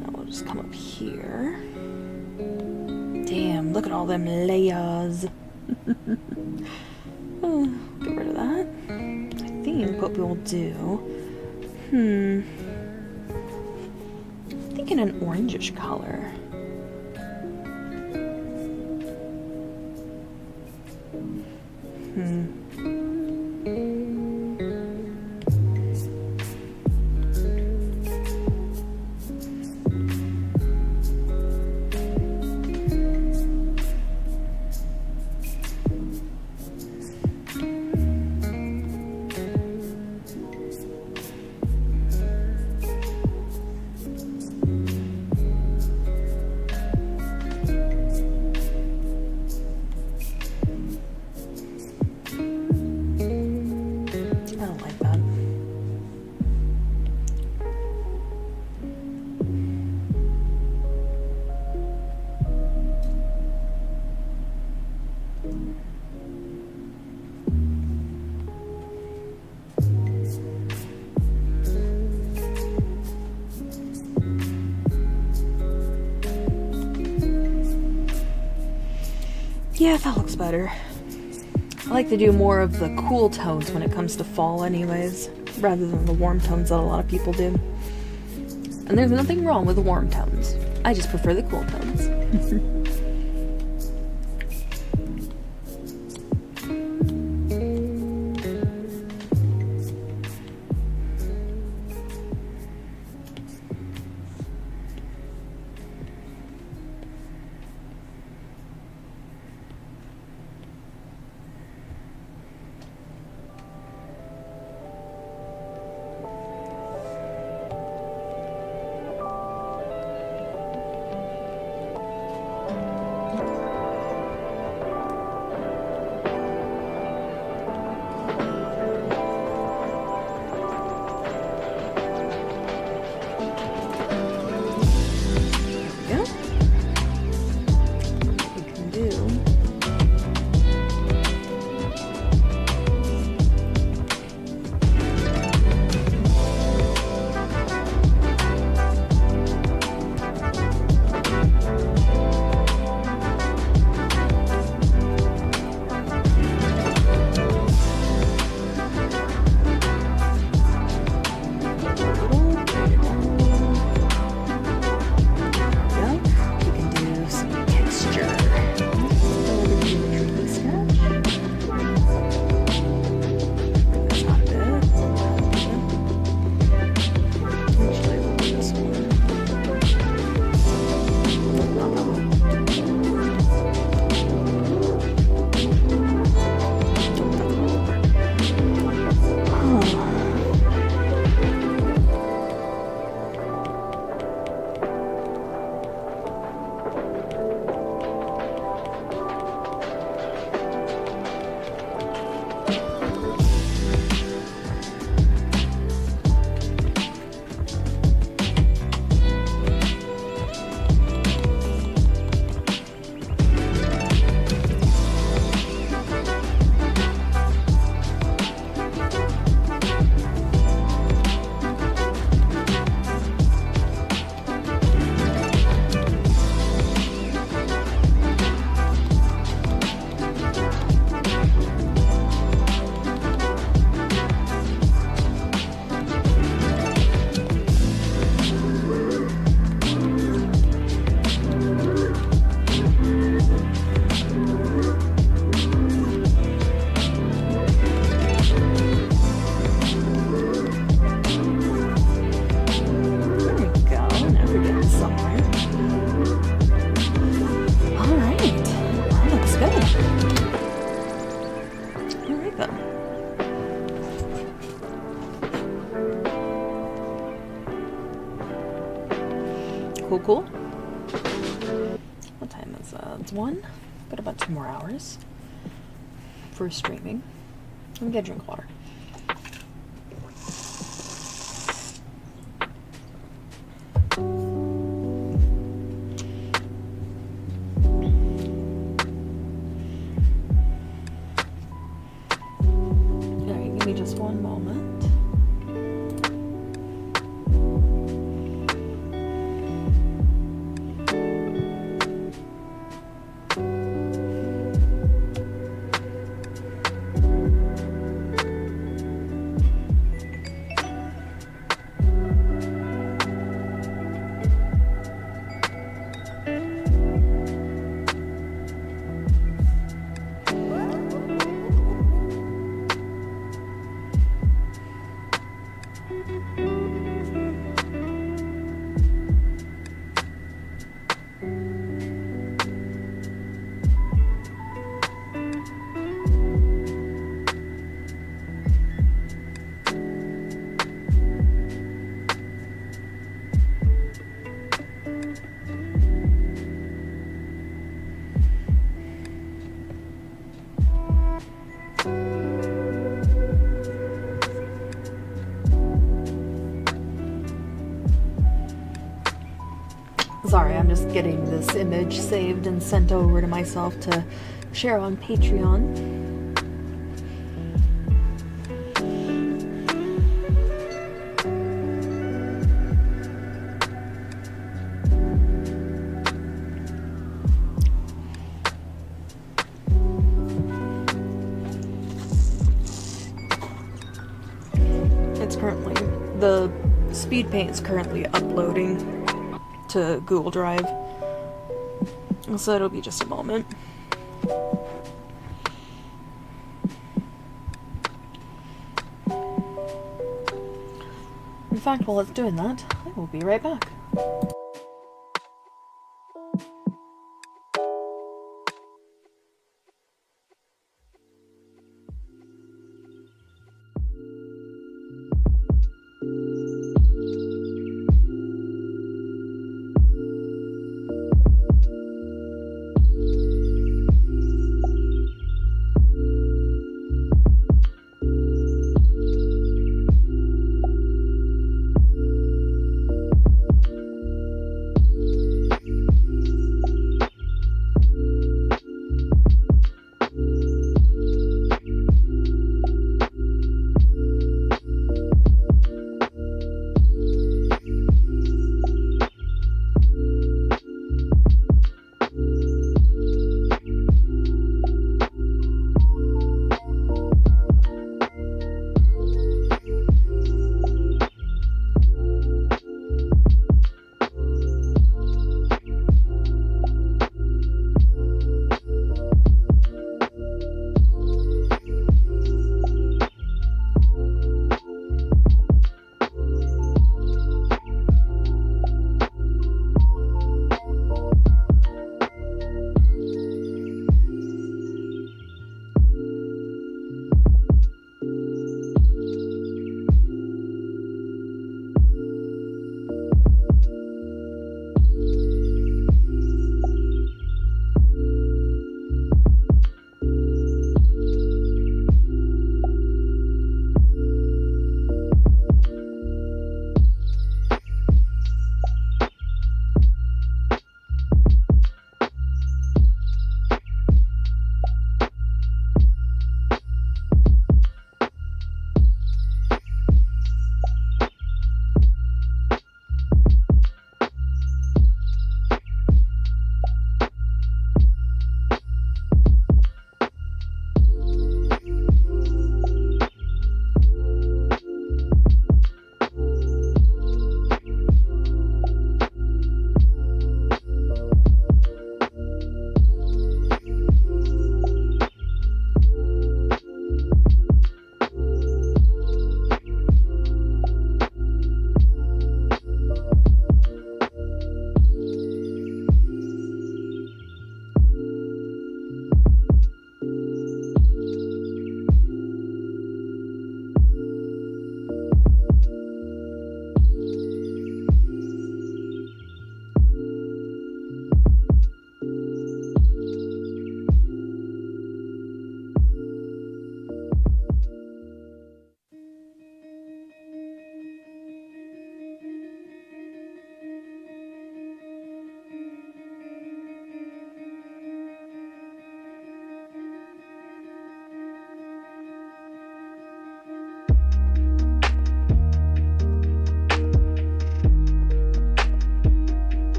Now we'll just come up here. Damn, look at all them layers. Oh, get rid of that. I think what we'll do... I'm thinking an orangish color. Yeah, that looks better. I like to do more of the cool tones when it comes to fall anyways, rather than the warm tones that a lot of people do. And there's nothing wrong with the warm tones. I just prefer the cool tones. Cool. What time is that? It's 1. Got about 2 more hours for streaming. Let me get a drink of water. Alright, give me just one moment. Sorry, I'm just getting this image saved and sent over to myself to share on Patreon. It's currently, the speed paint is currently uploading to Google Drive, so it'll be just a moment. In fact, while it's doing that, I will be right back.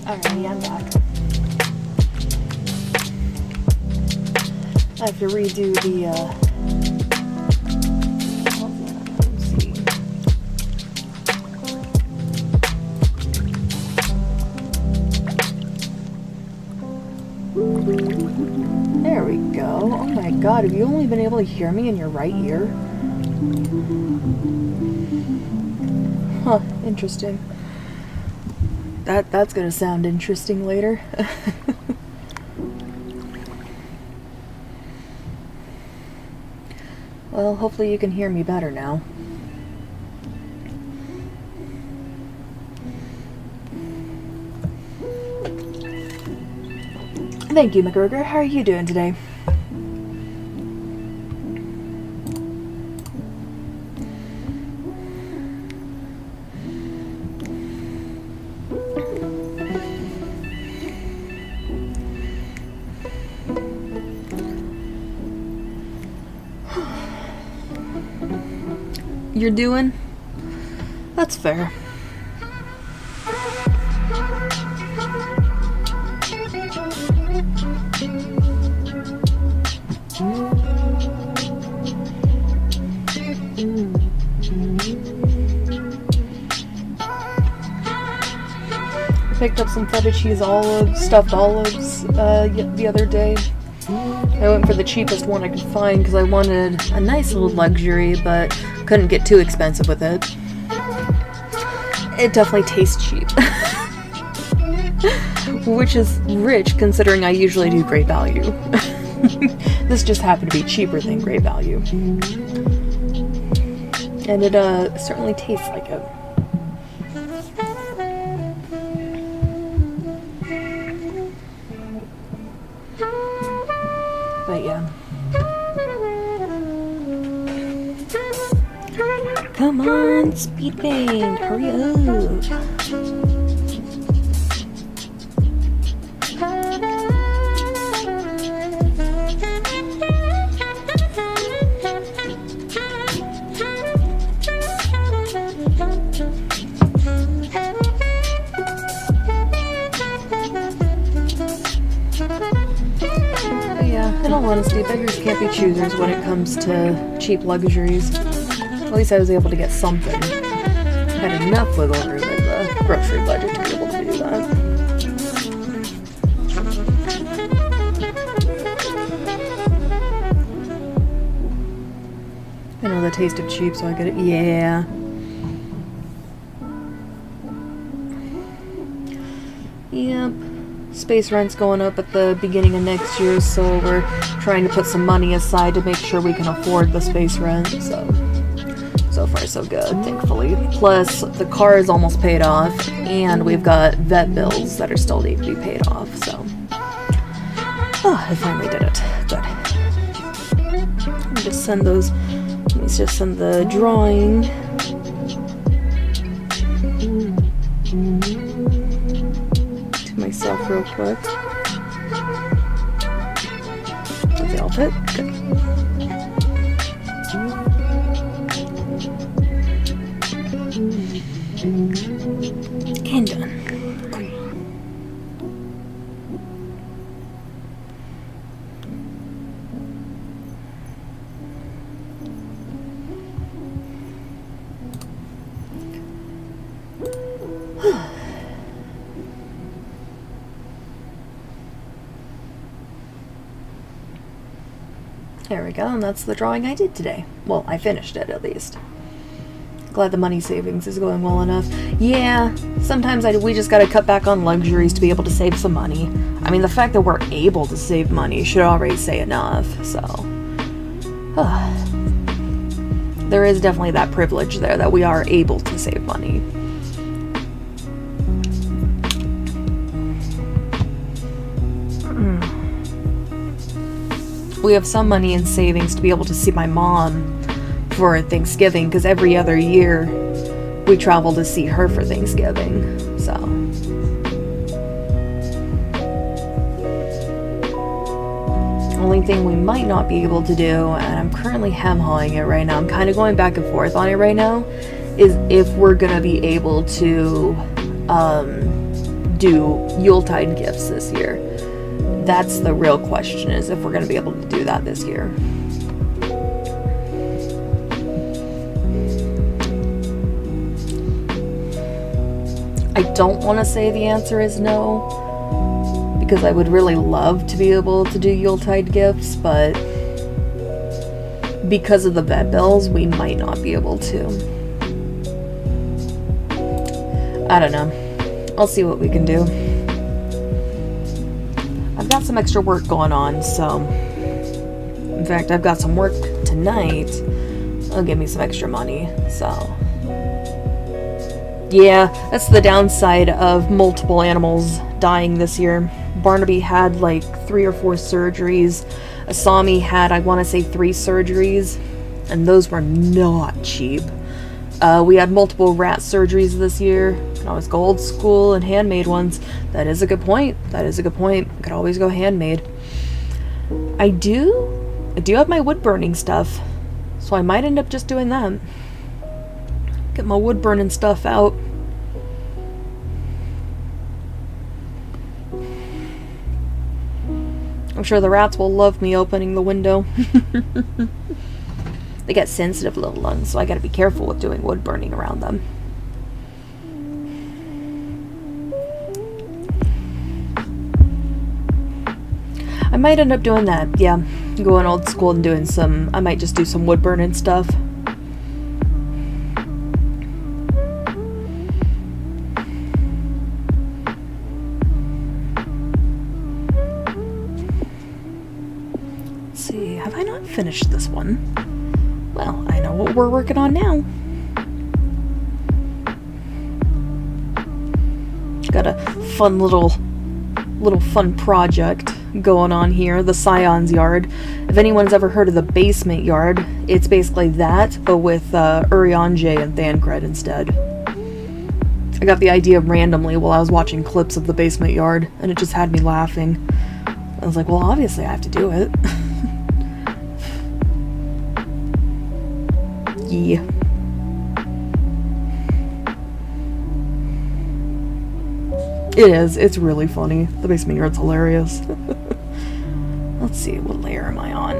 Alrighty, I'm back. I have to redo the, let's see. There we go. Oh my god, have you only been able to hear me in your right ear? Huh, interesting. That's gonna sound interesting later. Well, hopefully you can hear me better now. Thank you, McGregor. How are you doing today? You're doing? That's fair. Picked up some feta cheese olives, stuffed olives the other day. I went for the cheapest one I could find because I wanted a nice little luxury, but couldn't get too expensive with it. It definitely tastes cheap. Which is rich considering I usually do Great Value. This just happened to be cheaper than Great Value. And it certainly tastes like it. But yeah. Come on, speed paint, hurry up. In all honesty, beggars can't be choosers when it comes to cheap luxuries. At least I was able to get something. I had enough wiggle room in the grocery budget to be able to do that. I know the taste of cheap, so I get it. Yeah. Yep. Space rent's going up at the beginning of next year, so we're trying to put some money aside to make sure we can afford the space rent, so far so good, thankfully. Plus, the car is almost paid off, and we've got vet bills that are still need to be paid off, so. Oh, I finally did it. Good. Let me just send those, let me just send the drawing. Myself real quick. Does they all fit? Good. And done. There we go, and that's the drawing I did today. Well, I finished it, at least. Glad the money savings is going well enough. Yeah, sometimes we just gotta cut back on luxuries to be able to save some money. I mean, the fact that we're able to save money should already say enough, so... There is definitely that privilege there, that we are able to save money. we have some money in savings to be able to see my mom for Thanksgiving, because every other year we travel to see her for Thanksgiving. So only thing we might not be able to do, and I'm currently hem-hawing it right now, I'm kind of going back and forth on it right now, is if we're gonna be able to do Yuletide gifts this year. That's the real question, is if we're gonna be able to do that this year. I don't want to say the answer is no, because I would really love to be able to do Yuletide gifts, but because of the vet bills, we might not be able to. I don't know. I'll see what we can do. I've got some extra work going on, so... In fact, I've got some work tonight. It'll give me some extra money, so... Yeah, that's the downside of multiple animals dying this year. Barnaby had like 3 or 4 surgeries. Asami had, I want to say, 3 surgeries, and those were not cheap. We had multiple rat surgeries this year. And I was go old school and handmade ones. That is a good point. That is a good point. Could always go handmade. I do have my wood burning stuff, so I might end up just doing that. Get my wood burning stuff out. I'm sure the rats will love me opening the window. They got sensitive little lungs, so I gotta be careful with doing wood burning around them. I might end up doing that, yeah. Going old school and doing some, I might just do some wood burning stuff. Finish this one. Well, I know what we're working on now. Got a fun little fun project going on here, the Scion's Yard. If anyone's ever heard of the Basement Yard, it's basically that, but with Urianger and Thancred instead. I got the idea randomly while I was watching clips of the Basement Yard, and it just had me laughing. I was like, well, obviously I have to do it. Yeah. It is. It's really funny. The Basement Yard's hilarious. Let's see, what layer am I on?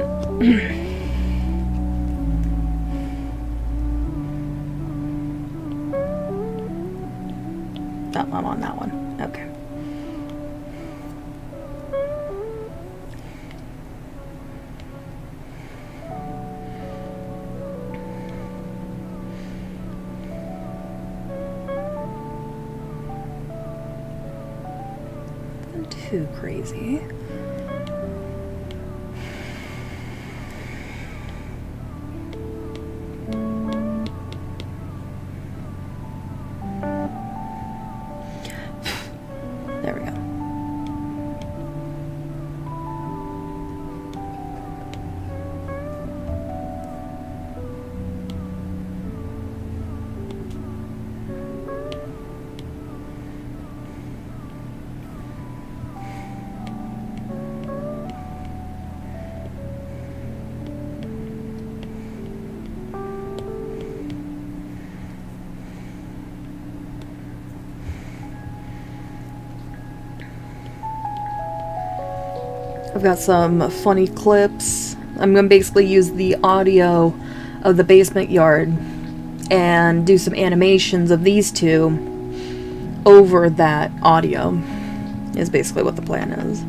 Oh, I'm on that one. Okay. Too crazy. There we go. I've got some funny clips. I'm going to basically use the audio of the Basement Yard and do some animations of these two over that audio, is basically what the plan is.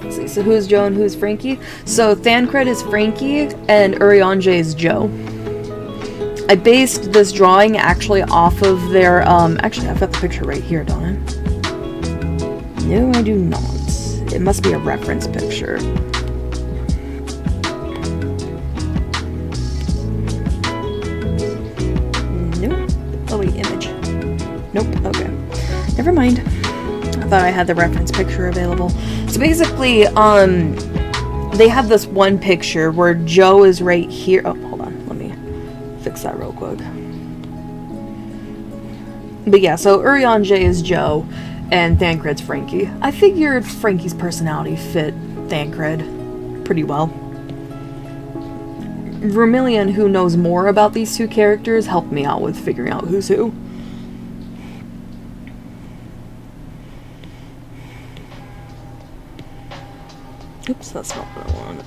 Let's see, so who's Joe and who's Frankie? So Thancred is Frankie and Urianger is Joe. I based this drawing actually off of their, actually I've got the picture right here, don't I? No, I do not. It must be a reference picture. Nope. Oh wait, image. Nope, okay. Never mind. I thought I had the reference picture available. So basically, they have this one picture where Joe is right here. Oh, hold on. Let me fix that real quick. But yeah, so Urianger is Joe, and Thancred's Frankie. I figured Frankie's personality fit Thancred pretty well. Vermilion, who knows more about these two characters, helped me out with figuring out who's who. Oops, that's not what I wanted.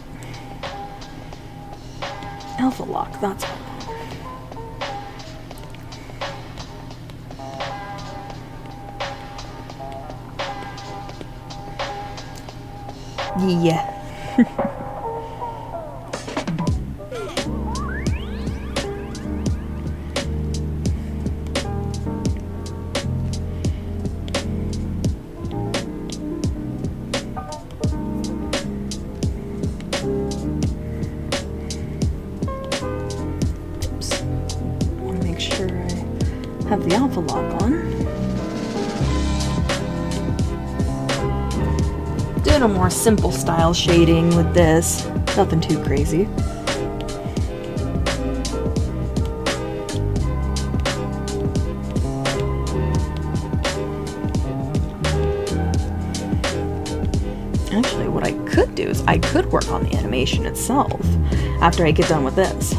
Alpha lock, that's what I want. Yeah. Have the alpha lock on. Did a more simple style shading with this. Nothing too crazy. Actually, what I could do is I could work on the animation itself after I get done with this.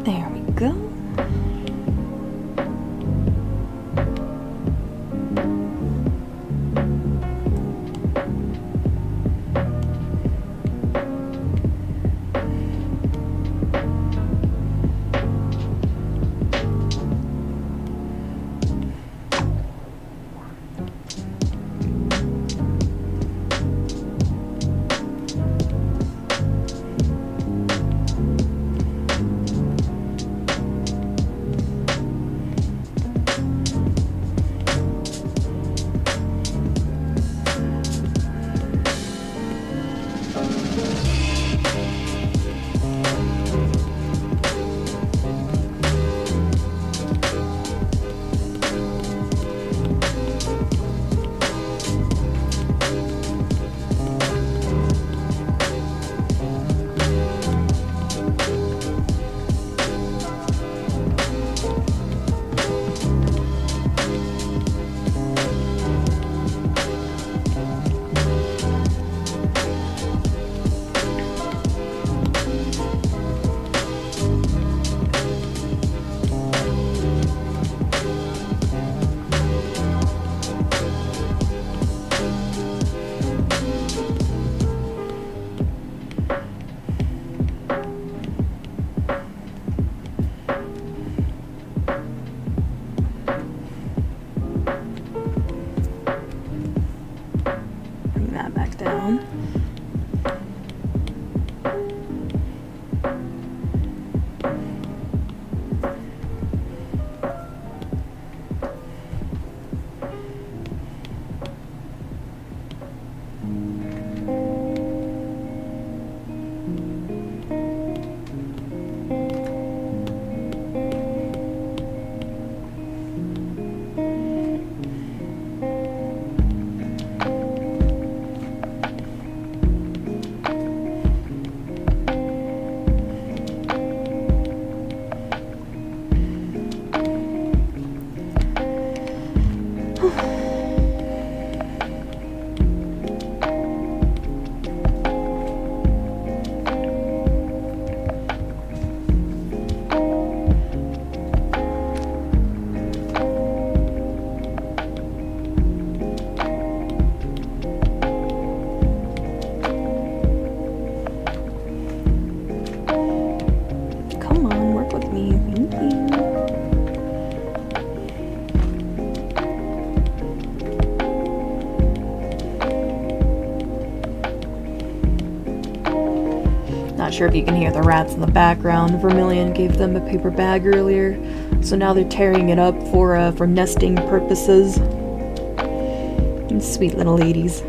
There we go. not sure if you can hear the rats in the background. Vermilion gave them a paper bag earlier, so now they're tearing it up for nesting purposes. Sweet little ladies.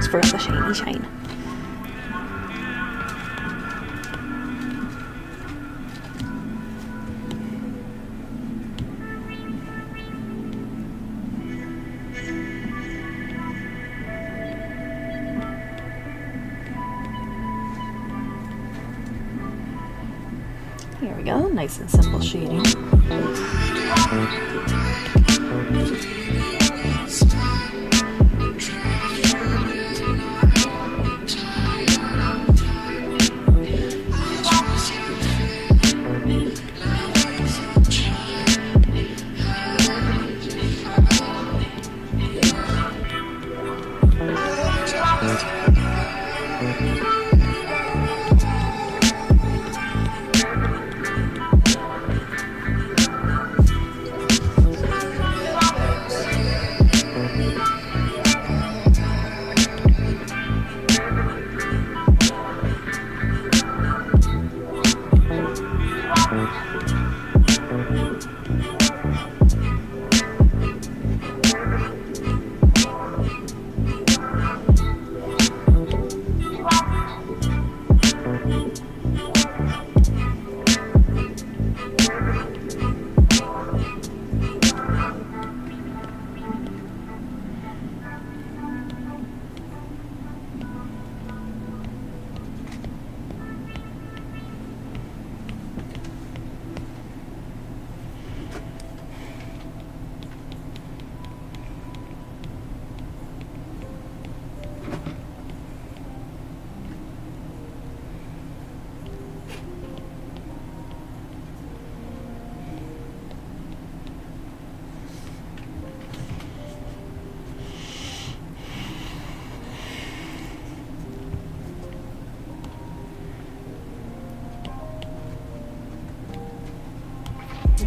For the shiny shine. Here we go, nice and simple shading.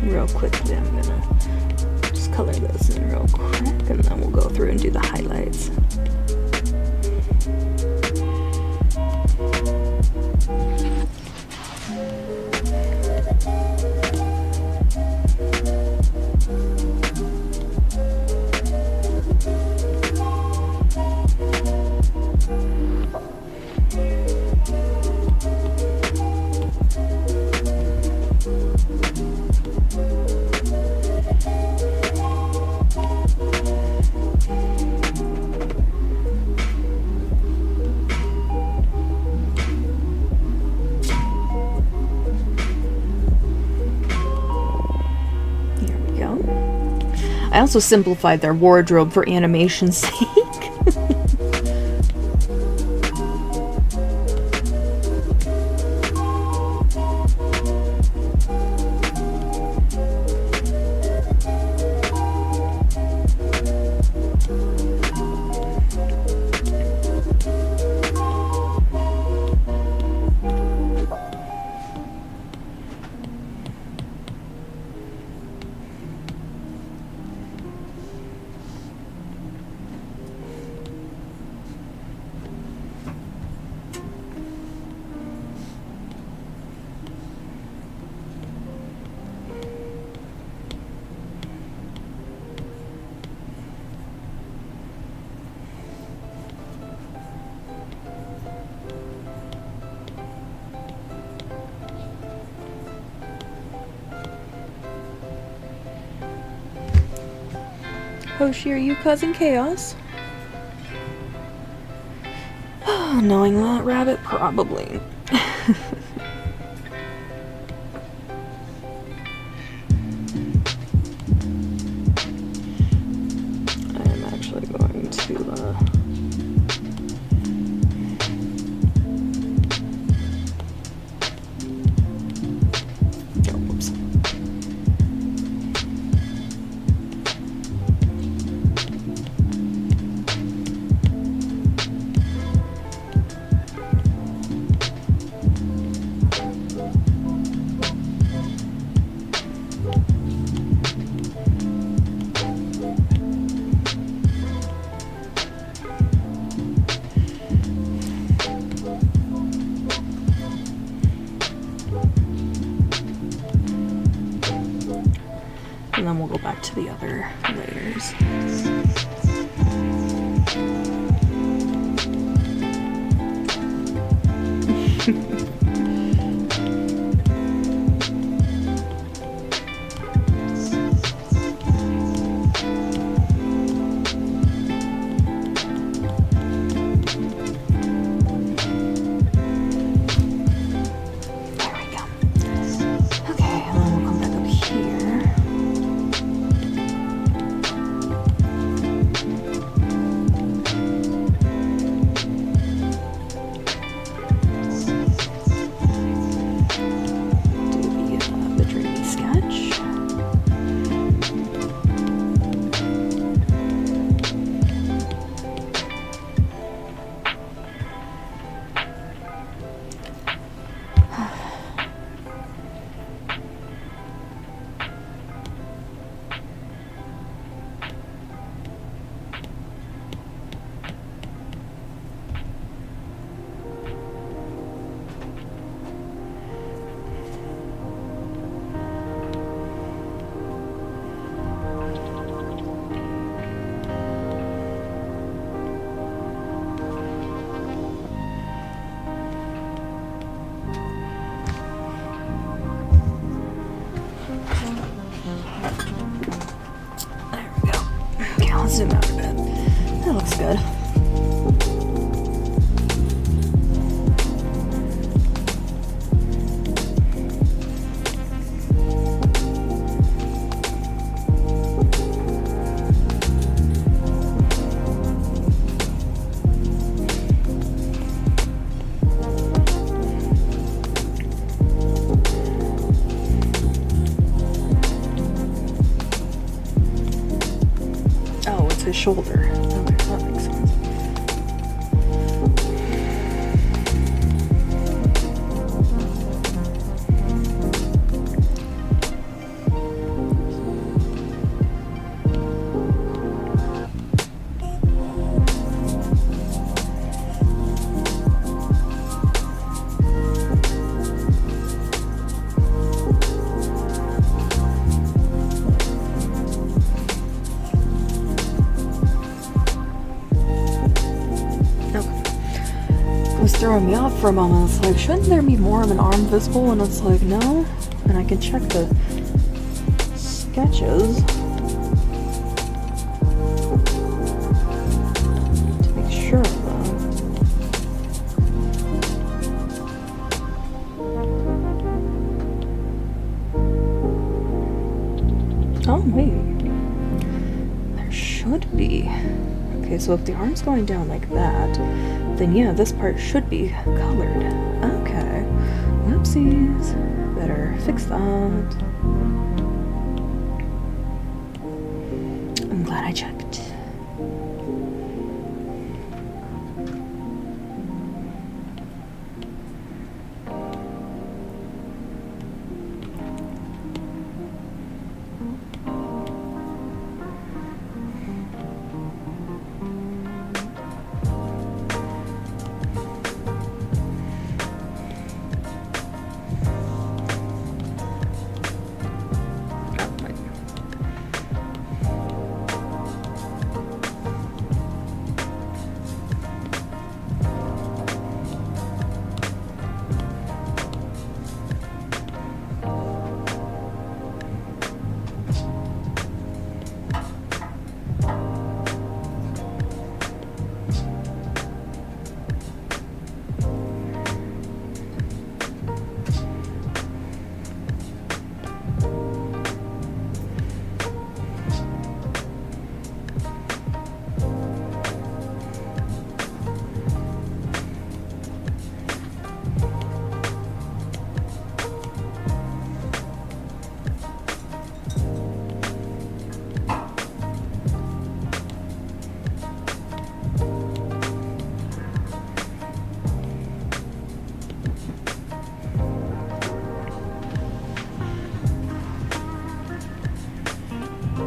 Real quickly, I'm gonna just color this in real quick, and then we'll go through and do the highlights. I also simplified their wardrobe for animation's sake. Hoshi, are you causing chaos? Knowing that rabbit, probably. I'm actually going to, oh, whoops. And then we'll go back to the other layers. Zoom out a bit. That looks good. His shoulder. Okay, that makes sense. Throwing me off for a moment. It's like, shouldn't there be more of an arm visible? And it's like, no. And I can check the sketches to make sure of that. Oh, wait. so if the arm's going down like that, then yeah, this part should be colored. Okay. Whoopsies. Better fix that. I'm glad I checked.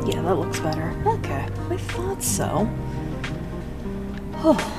Yeah, that looks better. Okay, I thought so. Oh.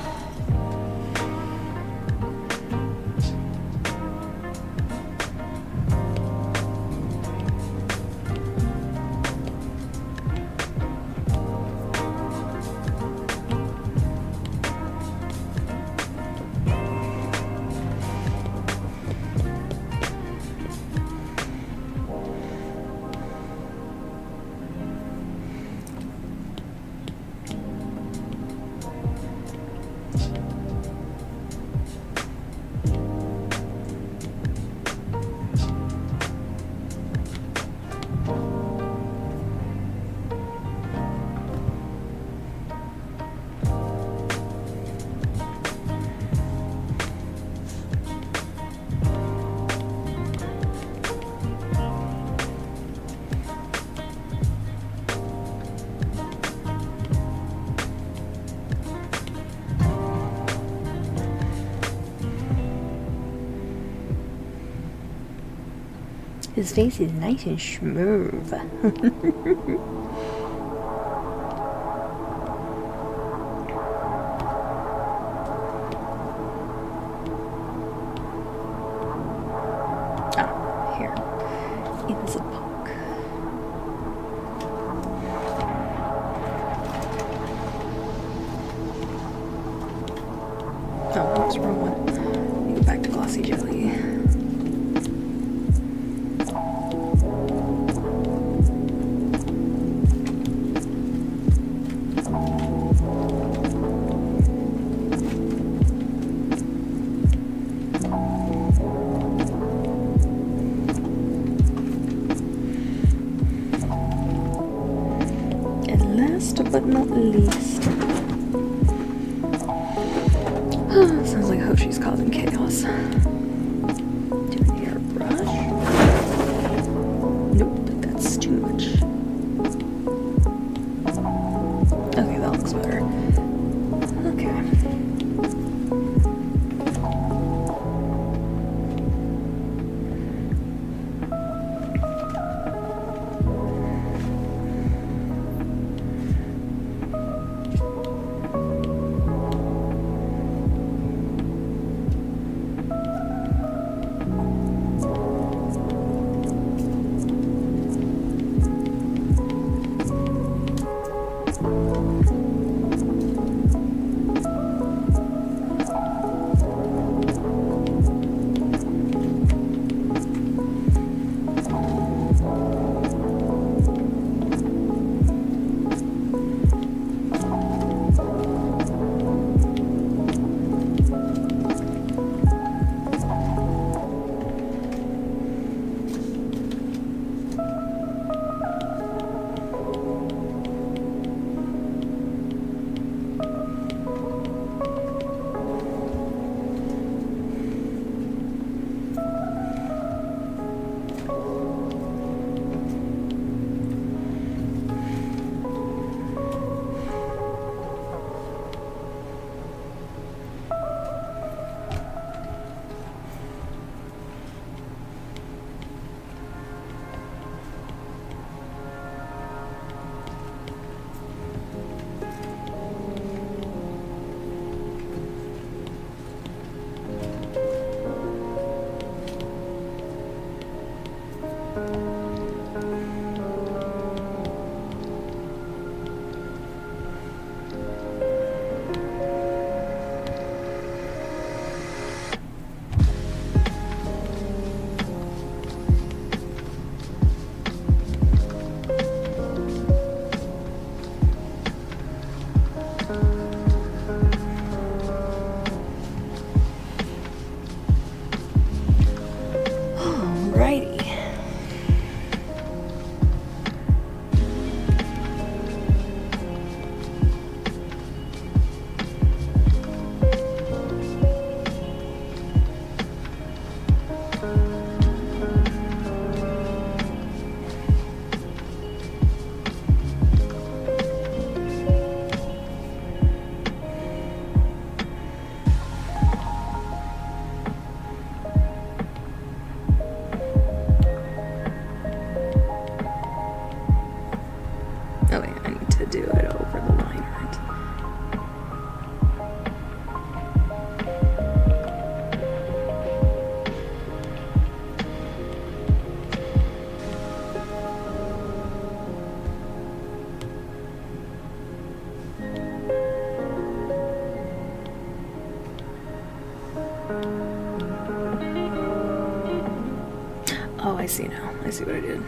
His face is nice and smooth. Ah, here. In the book. Oh, that was the wrong one. Let me go back to Glossy Jelly. But not least. Sounds like Hoshi's causing chaos. Do an airbrush. Nope, that's too much. Okay, that looks better. Okay. Oh, I see now. I see what I did.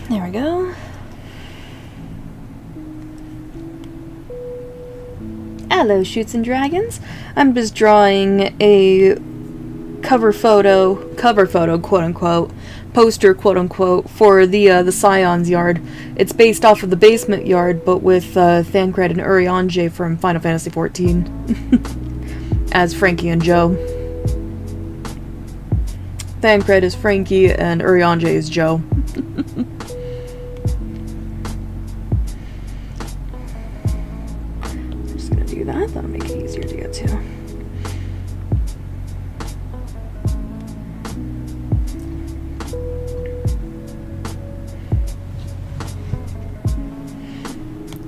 There we go. Hello, Shoots and Dragons. I'm just drawing a cover photo, quote unquote, poster, quote unquote, for the Scion's yard. It's based off of the basement yard, but with Thancred and Urianger from Final Fantasy XIV as Frankie and Joe. Thancred is Frankie and Urianger is Joe. That'll make it easier to get to.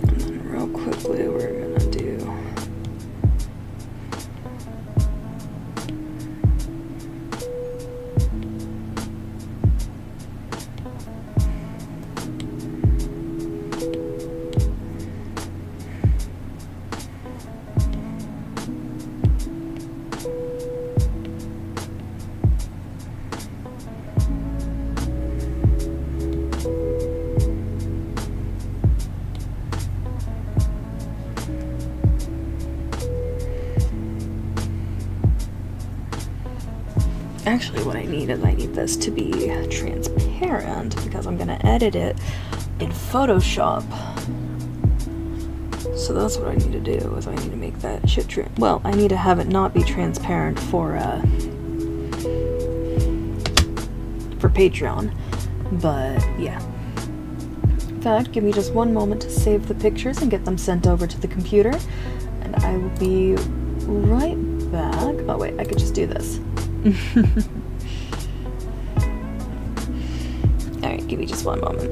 And then real quickly we're gonna do actually what I need is I need this to be transparent because I'm gonna edit it in Photoshop. So that's what I need to do, is I need to make that shit well, I need to have it not be transparent for Patreon. But yeah. In fact, give me just one moment to save the pictures and get them sent over to the computer, and I will be right back. Oh wait, I could just do this. Alright, give me just one moment.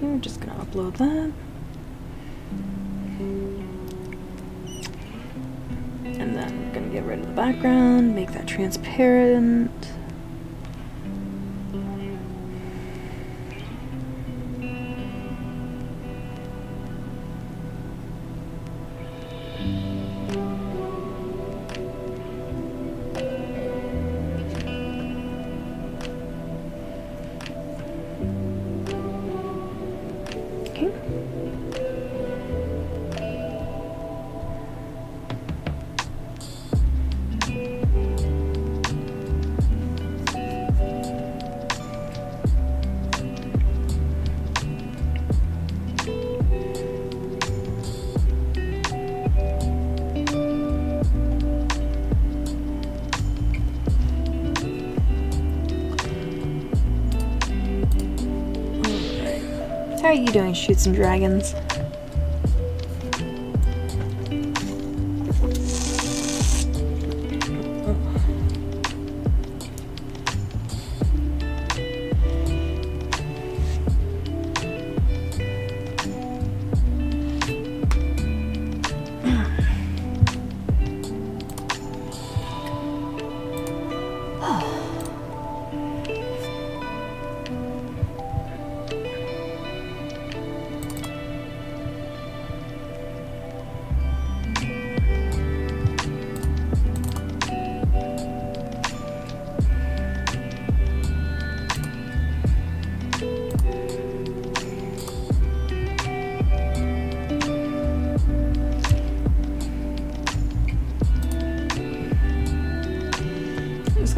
We're just gonna upload that. And then we're gonna get rid of the background, make that transparent. How are you doing, Shoots and Dragons?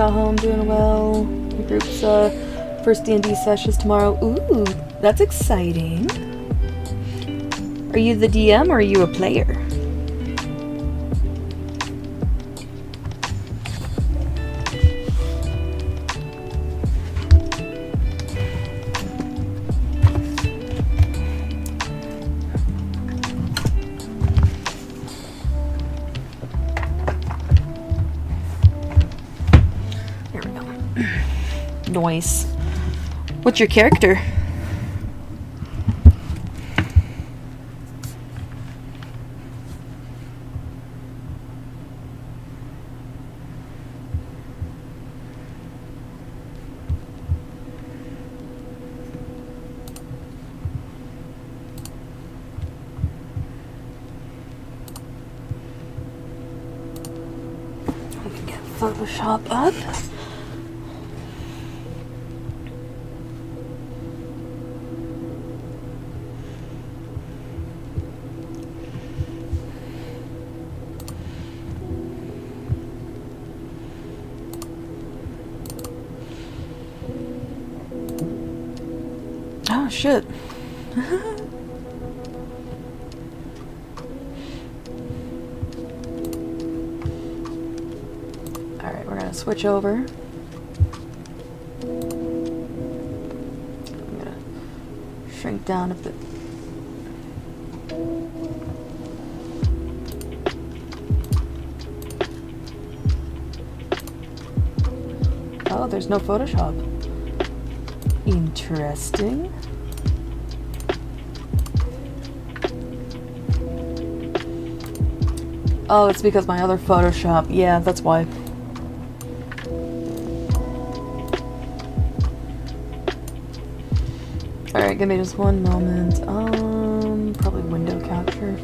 got home doing well. The group's first D&D sessions tomorrow. Ooh, that's exciting. Are you the DM or are you a player? There we go. Nice. What's your character? We can get Photoshop up. Oh shit. Alright, we're gonna switch over. I'm gonna shrink down a bit. Oh, there's no Photoshop. Interesting. Oh, it's because my other Photoshop. Yeah, that's why. Alright, give me just one moment. Probably window capture.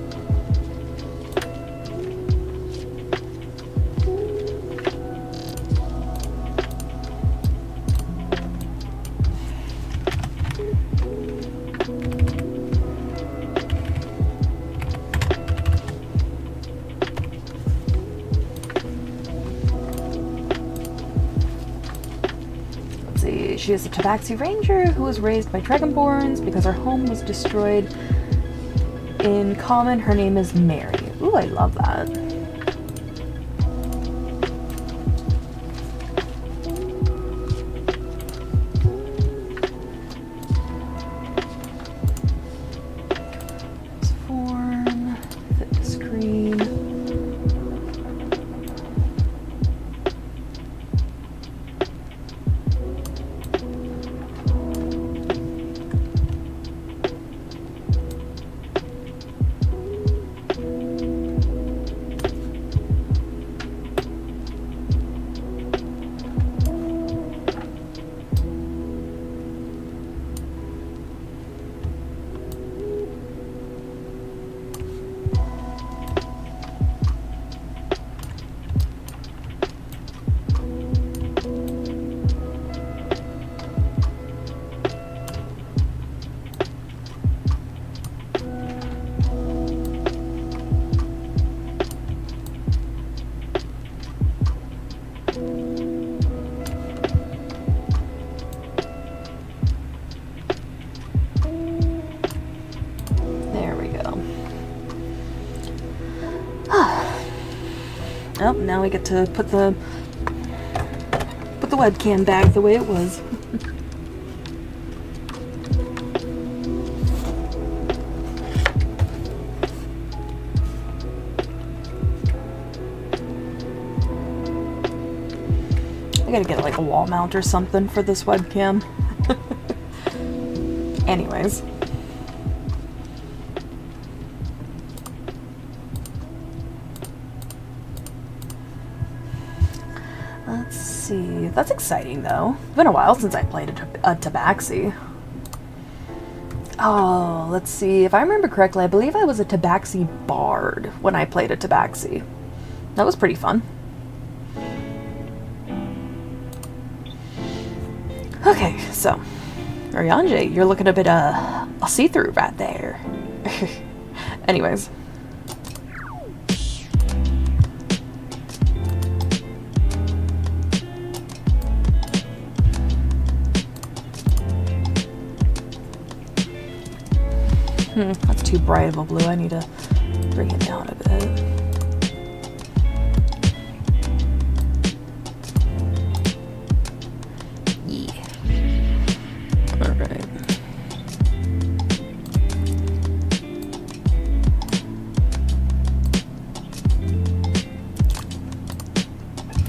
She is a Tabaxi ranger who was raised by dragonborns because her home was destroyed. In common, her name is Mary. Ooh, I love that. Transform, fit the screen. Oh, now we get to put the webcam back the way it was. I gotta get like a wall mount or something for this webcam. Anyways. Let's see. That's exciting though. It's been a while since I played a Tabaxi. Oh, let's see. If I remember correctly, I believe I was a Tabaxi bard when I played a Tabaxi. That was pretty fun. Okay, so Oriange, you're looking a bit see-through right there. Anyways. That's too bright of a blue. I need to bring it down a bit. Yeah. Alright.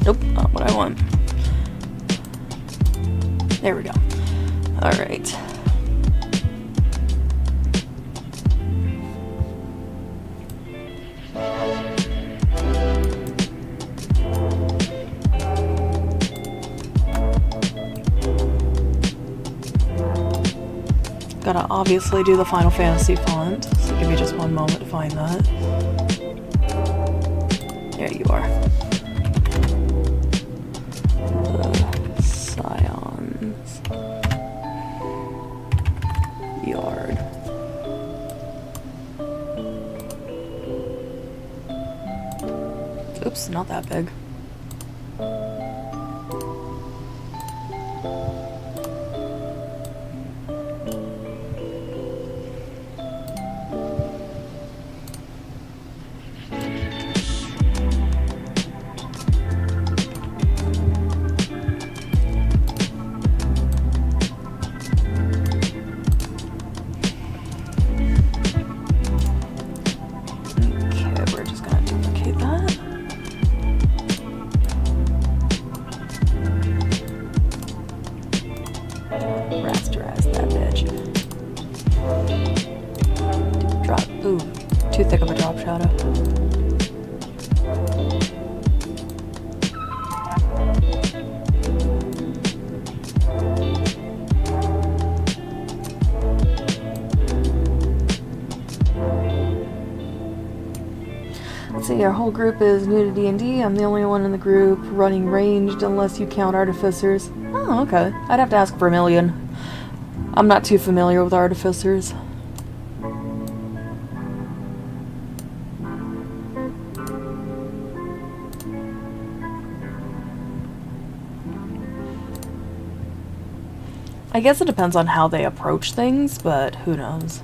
Nope, not what I want. There we go. Alright. Gotta obviously do the Final Fantasy font, so give me just one moment to find that. There you are. The Scions Yard. Oops, not that big. Rasterize that bitch. Drop. Ooh, too thick of a drop shadow. Let's see, our whole group is new to D&D. I'm the only one in the group running ranged unless you count artificers. Oh, okay. I'd have to ask Vermilion. I'm not too familiar with artificers. I guess it depends on how they approach things, but who knows.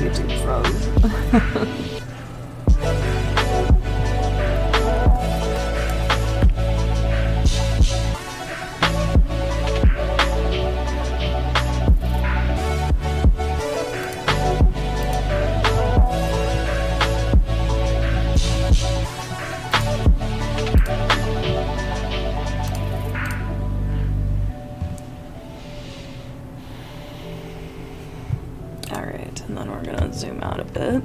YouTube froze. Alright, and then we're gonna zoom out a bit.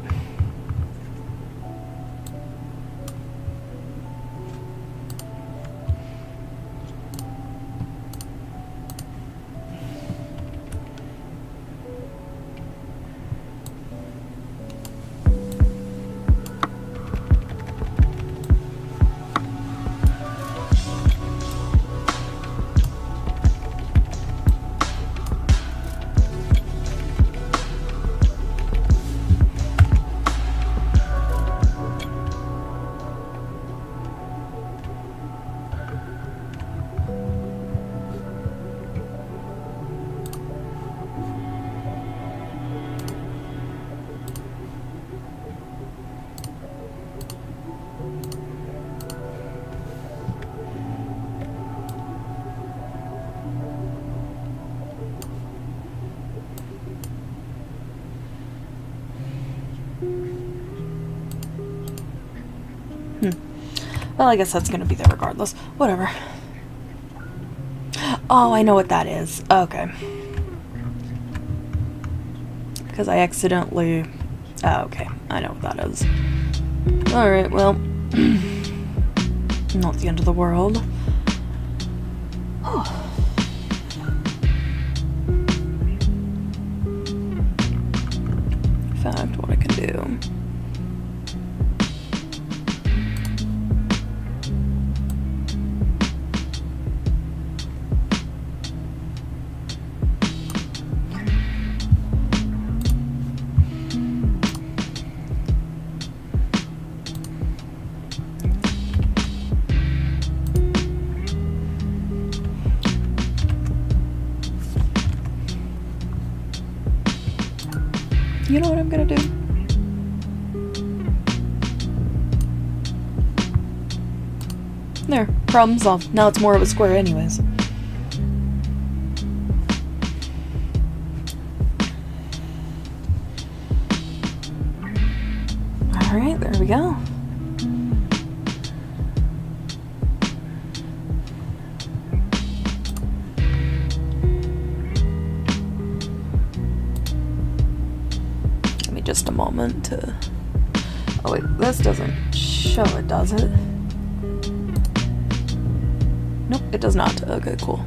Well, I guess that's gonna be there regardless. Whatever. Oh, I know what that is. Okay. Because I accidentally... Oh, okay. I know what that is. Alright, well... not the end of the world. In fact, what I can do... You know what I'm gonna do? There, problem solved. Now it's more of a square anyways. Alright, there we go. Just a moment to... Oh wait, this doesn't show it, does it? Nope, it does not. Okay, cool.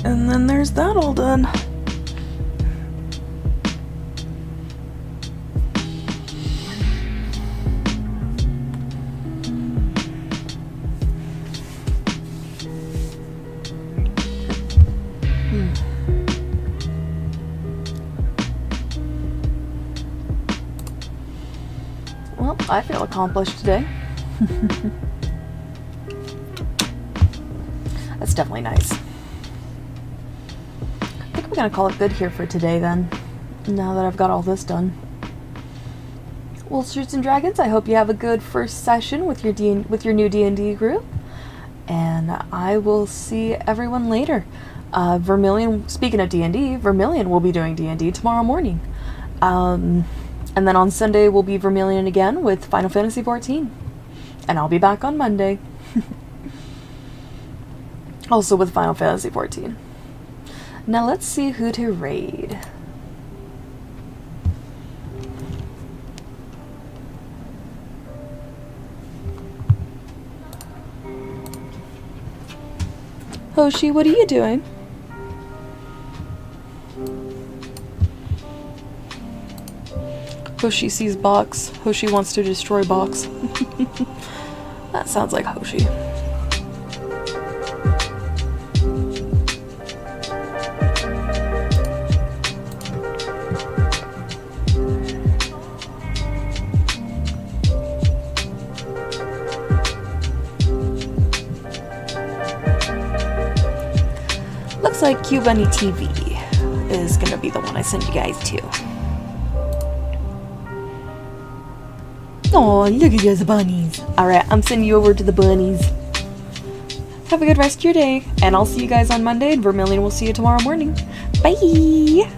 And then there's that all done. Well, I feel accomplished today. That's definitely nice. I'm gonna call it good here for today then, now that I've got all this done. Well, Shoots and Dragons, I hope you have a good first session with your new D&D group, and I will see everyone later. Vermilion, speaking of D&D, Vermilion will be doing D&D tomorrow morning. And then on Sunday we'll be Vermilion again with Final Fantasy XIV. And I'll be back on Monday. Also with Final Fantasy XIV. Now let's see who to raid. Hoshi, what are you doing? Hoshi sees Box. Hoshi wants to destroy Box. That sounds like Hoshi. Looks like QBunny TV is gonna be the one I send you guys to. Oh, look at those bunnies. Alright, I'm sending you over to the bunnies. Have a good rest of your day, and I'll see you guys on Monday, and Vermilion will see you tomorrow morning. Bye!